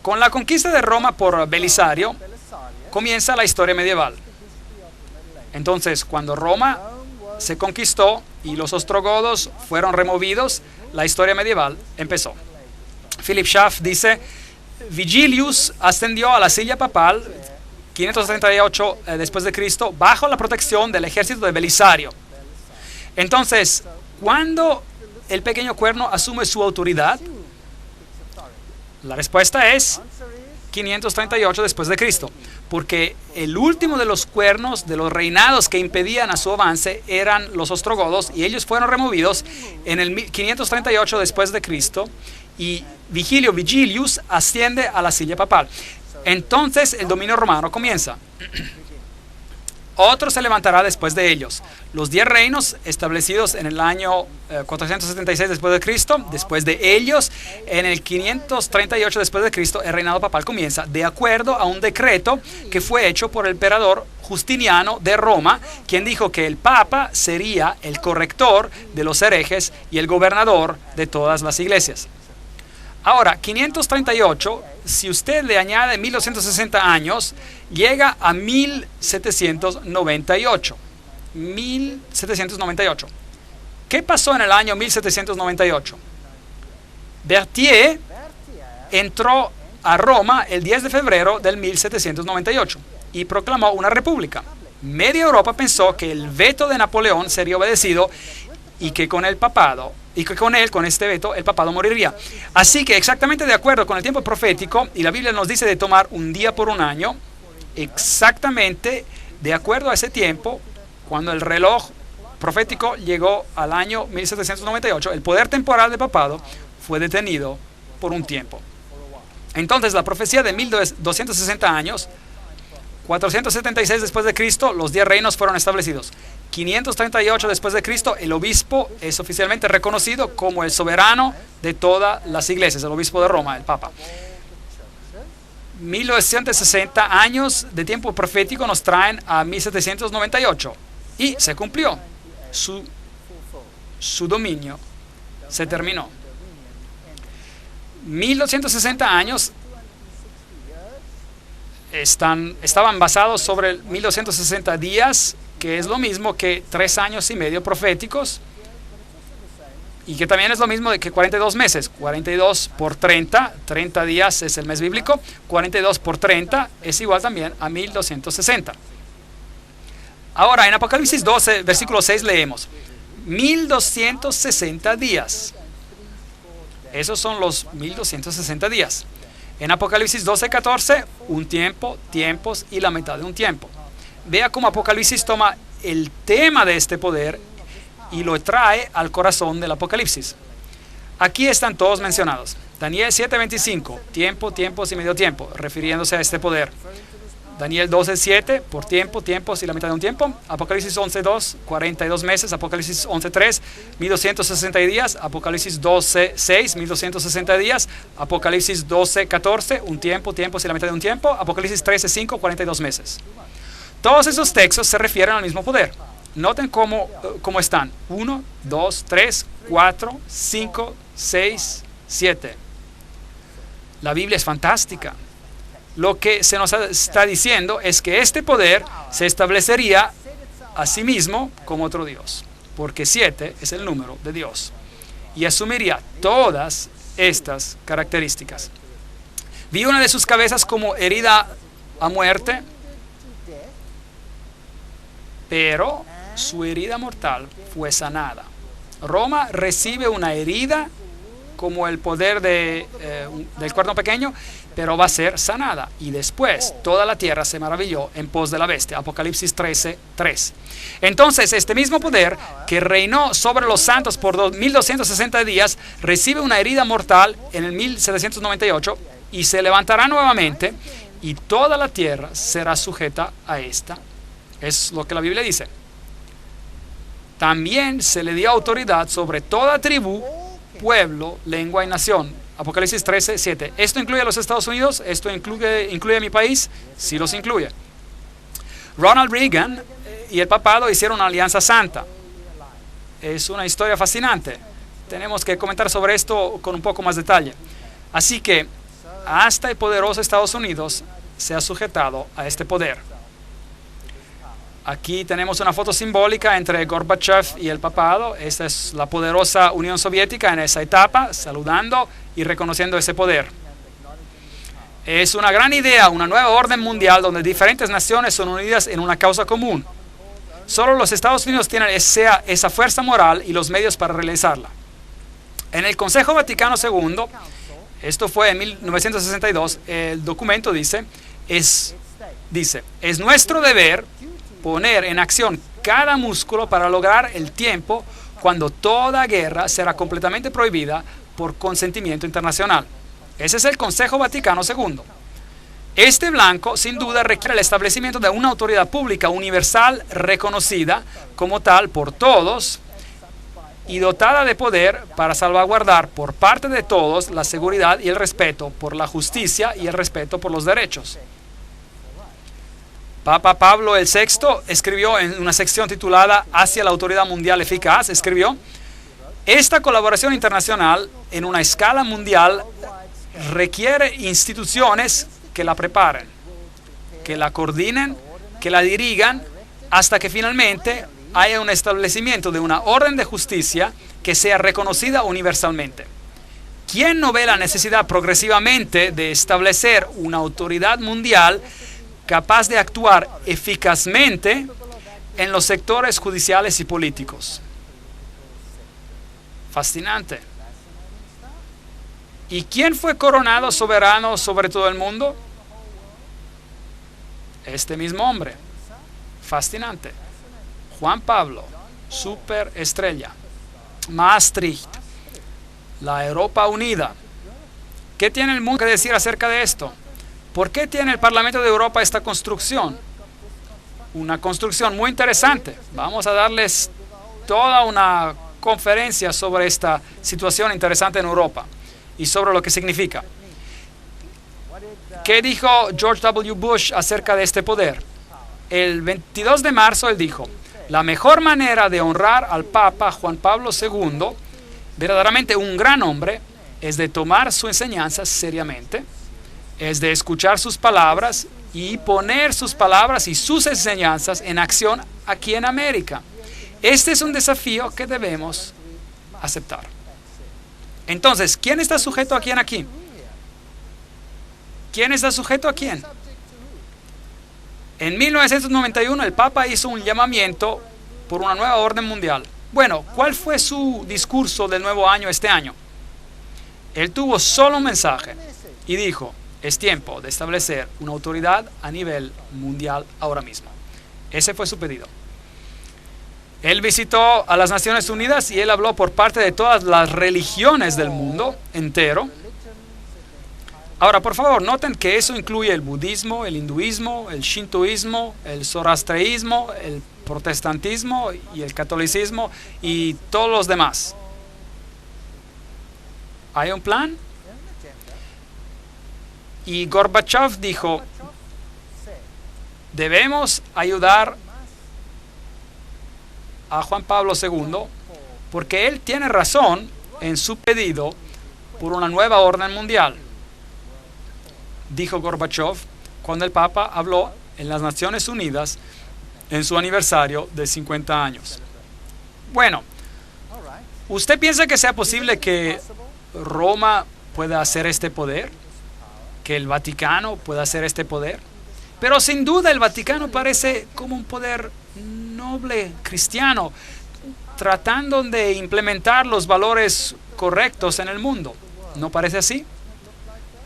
Con la conquista de Roma por Belisario, comienza la historia medieval. Entonces, cuando Roma se conquistó y los ostrogodos fueron removidos, la historia medieval empezó. Philip Schaff dice: Vigilius ascendió a la silla papal 538 después de Cristo bajo la protección del ejército de Belisario. Entonces, ¿cuándo el pequeño cuerno asume su autoridad? La respuesta es 538 después de Cristo, porque el último de los cuernos de los reinados que impedían a su avance eran los ostrogodos, y ellos fueron removidos en el 538 después de Cristo, y Vigilius asciende a la silla papal. Entonces el dominio romano comienza. Otro se levantará después de ellos. Los 10 reinos establecidos en el año 476 después de Cristo, después de ellos, en el 538 después de Cristo, el reinado papal comienza de acuerdo a un decreto que fue hecho por el emperador Justiniano de Roma, quien dijo que el papa sería el corrector de los herejes y el gobernador de todas las iglesias. Ahora, 538, si usted le añade 1260 años, llega a 1798. 1798. ¿Qué pasó en el año 1798? Berthier entró a Roma el 10 de febrero del 1798 y proclamó una república. Media Europa pensó que el veto de Napoleón sería obedecido y que con el papado y que con este veto, el papado moriría. Así que exactamente de acuerdo con el tiempo profético, y la Biblia nos dice de tomar un día por un año, exactamente de acuerdo a ese tiempo, cuando el reloj profético llegó al año 1798, el poder temporal del papado fue detenido por un tiempo. Entonces la profecía de 1260 años, 476 después de Cristo, los 10 reinos fueron establecidos. 538 después de Cristo, el obispo es oficialmente reconocido como el soberano de todas las iglesias, el obispo de Roma, el papa. 1960 años de tiempo profético nos traen a 1798 y se cumplió. Su dominio se terminó. 1260 años estaban basados sobre 1260 días, que es lo mismo que 3 años y medio proféticos, y que también es lo mismo que 42 meses. 42 por 30, 30 días es el mes bíblico, 42 por 30 es igual también a 1260. Ahora, en Apocalipsis 12, versículo 6 leemos, 1260 días. Esos son los 1260 días. En Apocalipsis 12, 14, un tiempo, tiempos y la mitad de un tiempo. Vea cómo Apocalipsis toma el tema de este poder y lo trae al corazón del Apocalipsis. Aquí están todos mencionados. Daniel 7:25, tiempo, tiempos y medio tiempo, refiriéndose a este poder. Daniel 12:7, por tiempo, tiempos y la mitad de un tiempo. Apocalipsis 11:2, 42 meses. Apocalipsis 11:3, 1260 días. Apocalipsis 12:6, 1260 días. Apocalipsis 12:14, un tiempo, tiempos y la mitad de un tiempo. Apocalipsis 13:5, 42 meses. Todos esos textos se refieren al mismo poder. Noten cómo están. 1, 2, 3, 4, 5, 6, 7. La Biblia es fantástica. Lo que se nos está diciendo es que este poder se establecería a sí mismo como otro Dios, porque 7 es el número de Dios, y asumiría todas estas características. Vi una de sus cabezas como herida a muerte, pero su herida mortal fue sanada. Roma recibe una herida como el poder del cuerno pequeño, pero va a ser sanada. Y después toda la tierra se maravilló en pos de la bestia. Apocalipsis 13:3. Entonces este mismo poder que reinó sobre los santos por 1260 días recibe una herida mortal en el 1798 y se levantará nuevamente, y toda la tierra será sujeta a esta. Es lo que la Biblia dice. También se le dio autoridad sobre toda tribu, pueblo, lengua y nación. Apocalipsis 13:7. ¿Esto incluye a los Estados Unidos? ¿Esto incluye a mi país? Sí los incluye. Ronald Reagan y el papado hicieron una alianza santa. Es una historia fascinante. Tenemos que comentar sobre esto con un poco más detalle. Así que hasta el poderoso Estados Unidos se ha sujetado a este poder. Aquí tenemos una foto simbólica entre Gorbachev y el papado. Esta es la poderosa Unión Soviética en esa etapa, saludando y reconociendo ese poder. Es una gran idea, una nueva orden mundial donde diferentes naciones son unidas en una causa común. Solo los Estados Unidos tienen esa fuerza moral y los medios para realizarla. En el Consejo Vaticano II, esto fue en 1962, el documento dice, es nuestro deber poner en acción cada músculo para lograr el tiempo cuando toda guerra será completamente prohibida por consentimiento internacional. Ese es el Consejo Vaticano II. Este blanco, sin duda, requiere el establecimiento de una autoridad pública universal reconocida como tal por todos y dotada de poder para salvaguardar por parte de todos la seguridad y el respeto por la justicia y el respeto por los derechos. Papa Pablo VI escribió en una sección titulada Hacia la autoridad mundial eficaz, escribió: esta colaboración internacional en una escala mundial requiere instituciones que la preparen, que la coordinen, que la dirijan, hasta que finalmente haya un establecimiento de una orden de justicia que sea reconocida universalmente. ¿Quién no ve la necesidad progresivamente de establecer una autoridad mundial capaz de actuar eficazmente en los sectores judiciales y políticos? Fascinante. ¿Y quién fue coronado soberano sobre todo el mundo? Este mismo hombre. Fascinante. Juan Pablo, superestrella. Maastricht, la Europa unida. ¿Qué tiene el mundo que decir acerca de esto? ¿Por qué tiene el Parlamento de Europa esta construcción? Una construcción muy interesante. Vamos a darles toda una conferencia sobre esta situación interesante en Europa y sobre lo que significa. ¿Qué dijo George W. Bush acerca de este poder? El 22 de marzo él dijo: la mejor manera de honrar al Papa Juan Pablo II, verdaderamente un gran hombre, es de tomar su enseñanza seriamente, es de escuchar sus palabras y poner sus palabras y sus enseñanzas en acción aquí en América. Este es un desafío que debemos aceptar. Entonces, ¿quién está sujeto a quién aquí? ¿Quién está sujeto a quién? En 1991 el Papa hizo un llamamiento por una nueva orden mundial. Bueno, ¿cuál fue su discurso del nuevo año este año? Él tuvo solo un mensaje y dijo: es tiempo de establecer una autoridad a nivel mundial ahora mismo. Ese fue su pedido. Él visitó a las Naciones Unidas y él habló por parte de todas las religiones del mundo entero. Ahora, por favor, noten que eso incluye el budismo, el hinduismo, el shintoísmo, el zoroastrismo, el protestantismo y el catolicismo y todos los demás. ¿Hay un plan? Y Gorbachev dijo: debemos ayudar a Juan Pablo II porque él tiene razón en su pedido por una nueva orden mundial. Dijo Gorbachev cuando el Papa habló en las Naciones Unidas en su aniversario de 50 años. Bueno, ¿usted piensa que sea posible que Roma pueda hacer este poder? ¿Que el Vaticano pueda hacer este poder? Pero sin duda el Vaticano parece como un poder noble cristiano, tratando de implementar los valores correctos en el mundo. ¿No parece así?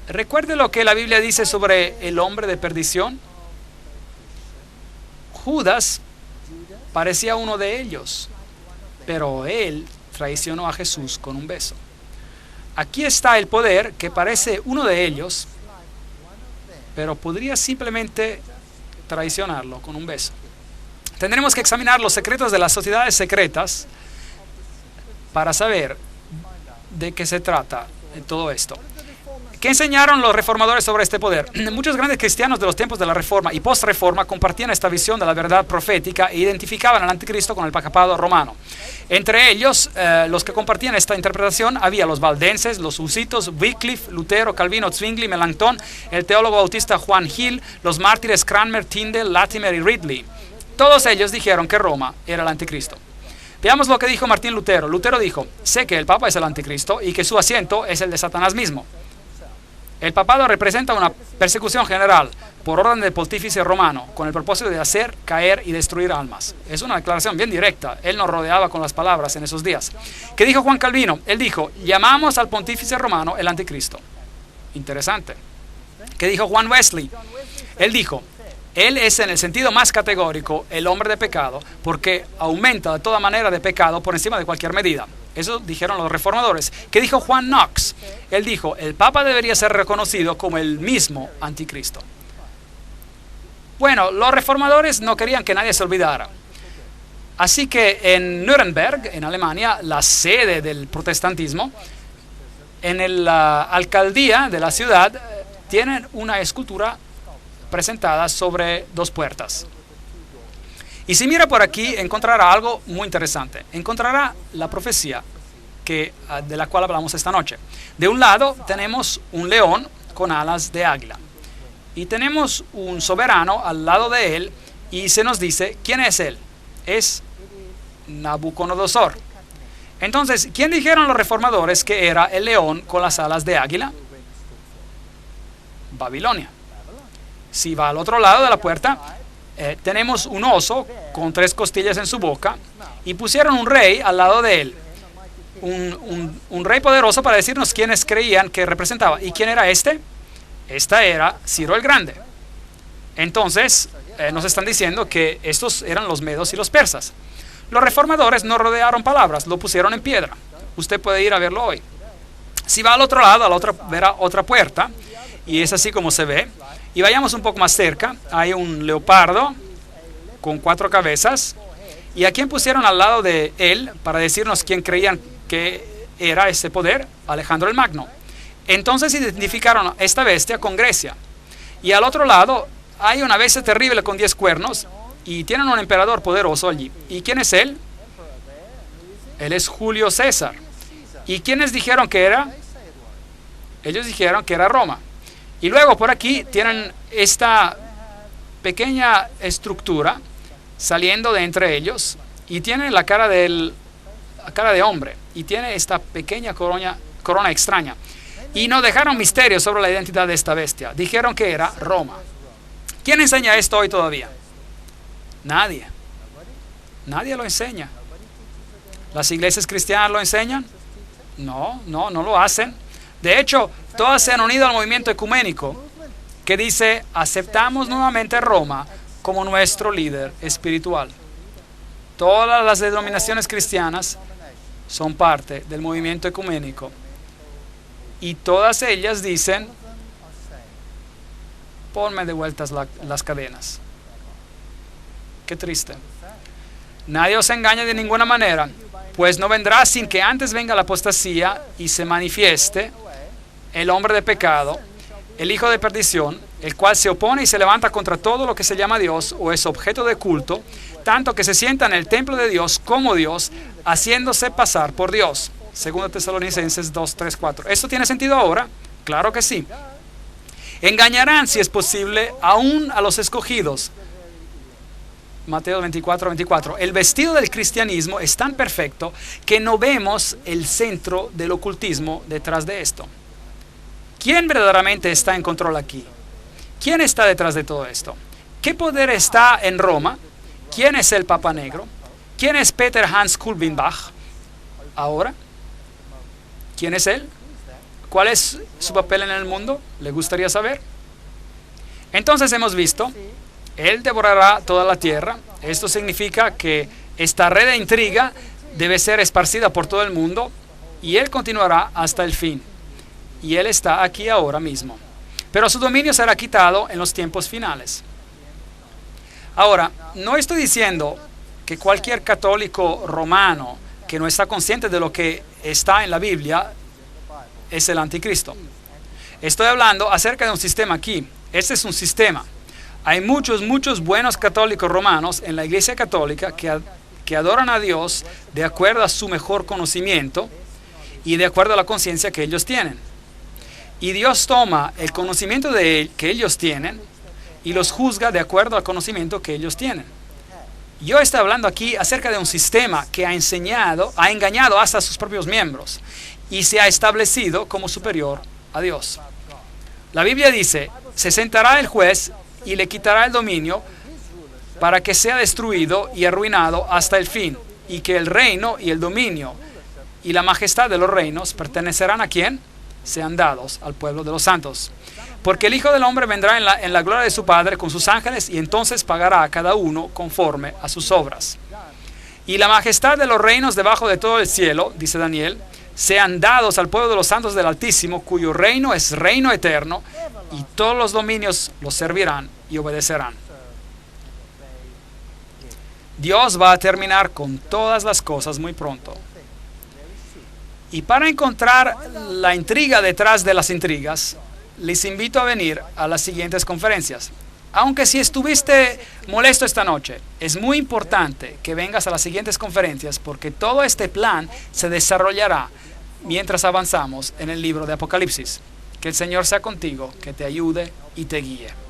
Recuerde lo que la Biblia dice sobre el hombre de perdición. Judas parecía uno de ellos, pero él traicionó a Jesús con un beso. Aquí está el poder que parece uno de ellos, pero podría simplemente traicionarlo con un beso. Tendremos que examinar los secretos de las sociedades secretas para saber de qué se trata en todo esto. ¿Qué enseñaron los reformadores sobre este poder? Muchos grandes cristianos de los tiempos de la Reforma y post-Reforma compartían esta visión de la verdad profética e identificaban al anticristo con el papado romano. Entre ellos, los que compartían esta interpretación, había los valdenses, los husitos, Wycliffe, Lutero, Calvino, Zwingli, Melanchthon, el teólogo bautista Juan Hill, los mártires Cranmer, Tyndale, Latimer y Ridley. Todos ellos dijeron que Roma era el anticristo. Veamos lo que dijo Martín Lutero. Lutero dijo: sé que el Papa es el anticristo y que su asiento es el de Satanás mismo. El papado representa una persecución general por orden del pontífice romano, con el propósito de hacer caer y destruir almas. Es una declaración bien directa. Él nos rodeaba con las palabras en esos días. ¿Qué dijo Juan Calvino? Él dijo: llamamos al pontífice romano el anticristo. Interesante. ¿Qué dijo Juan Wesley? Él dijo: él es en el sentido más categórico el hombre de pecado, porque aumenta de toda manera de pecado por encima de cualquier medida. Eso dijeron los reformadores. ¿Qué dijo Juan Knox? Él dijo: el Papa debería ser reconocido como el mismo anticristo. Bueno, los reformadores no querían que nadie se olvidara. Así que en Nuremberg, en Alemania, la sede del protestantismo, en la alcaldía de la ciudad, tienen una escultura presentada sobre dos puertas. Y si mira por aquí, encontrará algo muy interesante. Encontrará la profecía de la cual hablamos esta noche. De un lado tenemos un león con alas de águila. Y tenemos un soberano al lado de él, y se nos dice: ¿quién es él? Es Nabucodonosor. Entonces, ¿quién dijeron los reformadores que era el león con las alas de águila? Babilonia. Si va al otro lado de la puerta, tenemos un oso con 3 costillas en su boca, y pusieron un rey al lado de él. Un rey poderoso para decirnos quiénes creían que representaba. ¿Y quién era este? Esta era Ciro el Grande. Entonces, nos están diciendo que estos eran los medos y los persas. Los reformadores no rodearon palabras, lo pusieron en piedra. Usted puede ir a verlo hoy. Si va al otro lado, verá otra puerta, y es así como se ve. Y vayamos un poco más cerca. Hay un leopardo con 4 cabezas. ¿Y a quién pusieron al lado de él para decirnos quién creían que era ese poder? Alejandro el Magno. Entonces identificaron esta bestia con Grecia. Y al otro lado hay una bestia terrible con 10 cuernos, y tienen un emperador poderoso allí. ¿Y quién es él? Él es Julio César. ¿Y quiénes dijeron que era? Ellos dijeron que era Roma. Y luego por aquí tienen esta pequeña estructura saliendo de entre ellos, y tiene la cara de hombre, y tiene esta pequeña corona extraña. Y no dejaron misterio sobre la identidad de esta bestia. Dijeron que era Roma. ¿Quién enseña esto hoy todavía? Nadie. Nadie lo enseña. ¿Las iglesias cristianas lo enseñan? No lo hacen. De hecho, todas se han unido al movimiento ecuménico que dice: aceptamos nuevamente Roma como nuestro líder espiritual. Todas las denominaciones cristianas son parte del movimiento ecuménico, y todas ellas dicen: ponme de vueltas las cadenas. Qué triste. Nadie os engaña de ninguna manera, pues no vendrá sin que antes venga la apostasía y se manifieste el hombre de pecado, el hijo de perdición, el cual se opone y se levanta contra todo lo que se llama Dios o es objeto de culto, tanto que se sienta en el templo de Dios como Dios, haciéndose pasar por Dios. 2 Tesalonicenses 2, 3, 4. ¿Esto tiene sentido ahora? Claro que sí. Engañarán, si es posible, aún a los escogidos. Mateo 24, 24. El vestido del cristianismo es tan perfecto que no vemos el centro del ocultismo detrás de esto. ¿Quién verdaderamente está en control aquí? ¿Quién está detrás de todo esto? ¿Qué poder está en Roma? ¿Quién es el Papa Negro? ¿Quién es Peter Hans Kulbinbach ahora? ¿Quién es él? ¿Cuál es su papel en el mundo? ¿Le gustaría saber? Entonces hemos visto: él devorará toda la tierra. Esto significa que esta red de intriga debe ser esparcida por todo el mundo, y él continuará hasta el fin. Y él está aquí ahora mismo. Pero su dominio será quitado en los tiempos finales. Ahora, no estoy diciendo que cualquier católico romano que no está consciente de lo que está en la Biblia es el anticristo. Estoy hablando acerca de un sistema aquí. Este es un sistema. Hay muchos buenos católicos romanos en la Iglesia Católica que adoran a Dios de acuerdo a su mejor conocimiento y de acuerdo a la conciencia que ellos tienen. Y Dios toma el conocimiento que ellos tienen y los juzga de acuerdo al conocimiento que ellos tienen. Yo estoy hablando aquí acerca de un sistema que ha engañado hasta a sus propios miembros y se ha establecido como superior a Dios. La Biblia dice, se sentará el juez y le quitará el dominio para que sea destruido y arruinado hasta el fin, y que el reino y el dominio y la majestad de los reinos pertenecerán ¿a quién? Sean dados al pueblo de los santos. Porque el Hijo del Hombre vendrá en la gloria de su Padre con sus ángeles y entonces pagará a cada uno conforme a sus obras. Y la majestad de los reinos debajo de todo el cielo, dice Daniel, sean dados al pueblo de los santos del Altísimo, cuyo reino es reino eterno, y todos los dominios los servirán y obedecerán. Dios va a terminar con todas las cosas muy pronto. Y para encontrar la intriga detrás de las intrigas, les invito a venir a las siguientes conferencias. Aunque si estuviste molesto esta noche, es muy importante que vengas a las siguientes conferencias porque todo este plan se desarrollará mientras avanzamos en el libro de Apocalipsis. Que el Señor sea contigo, que te ayude y te guíe.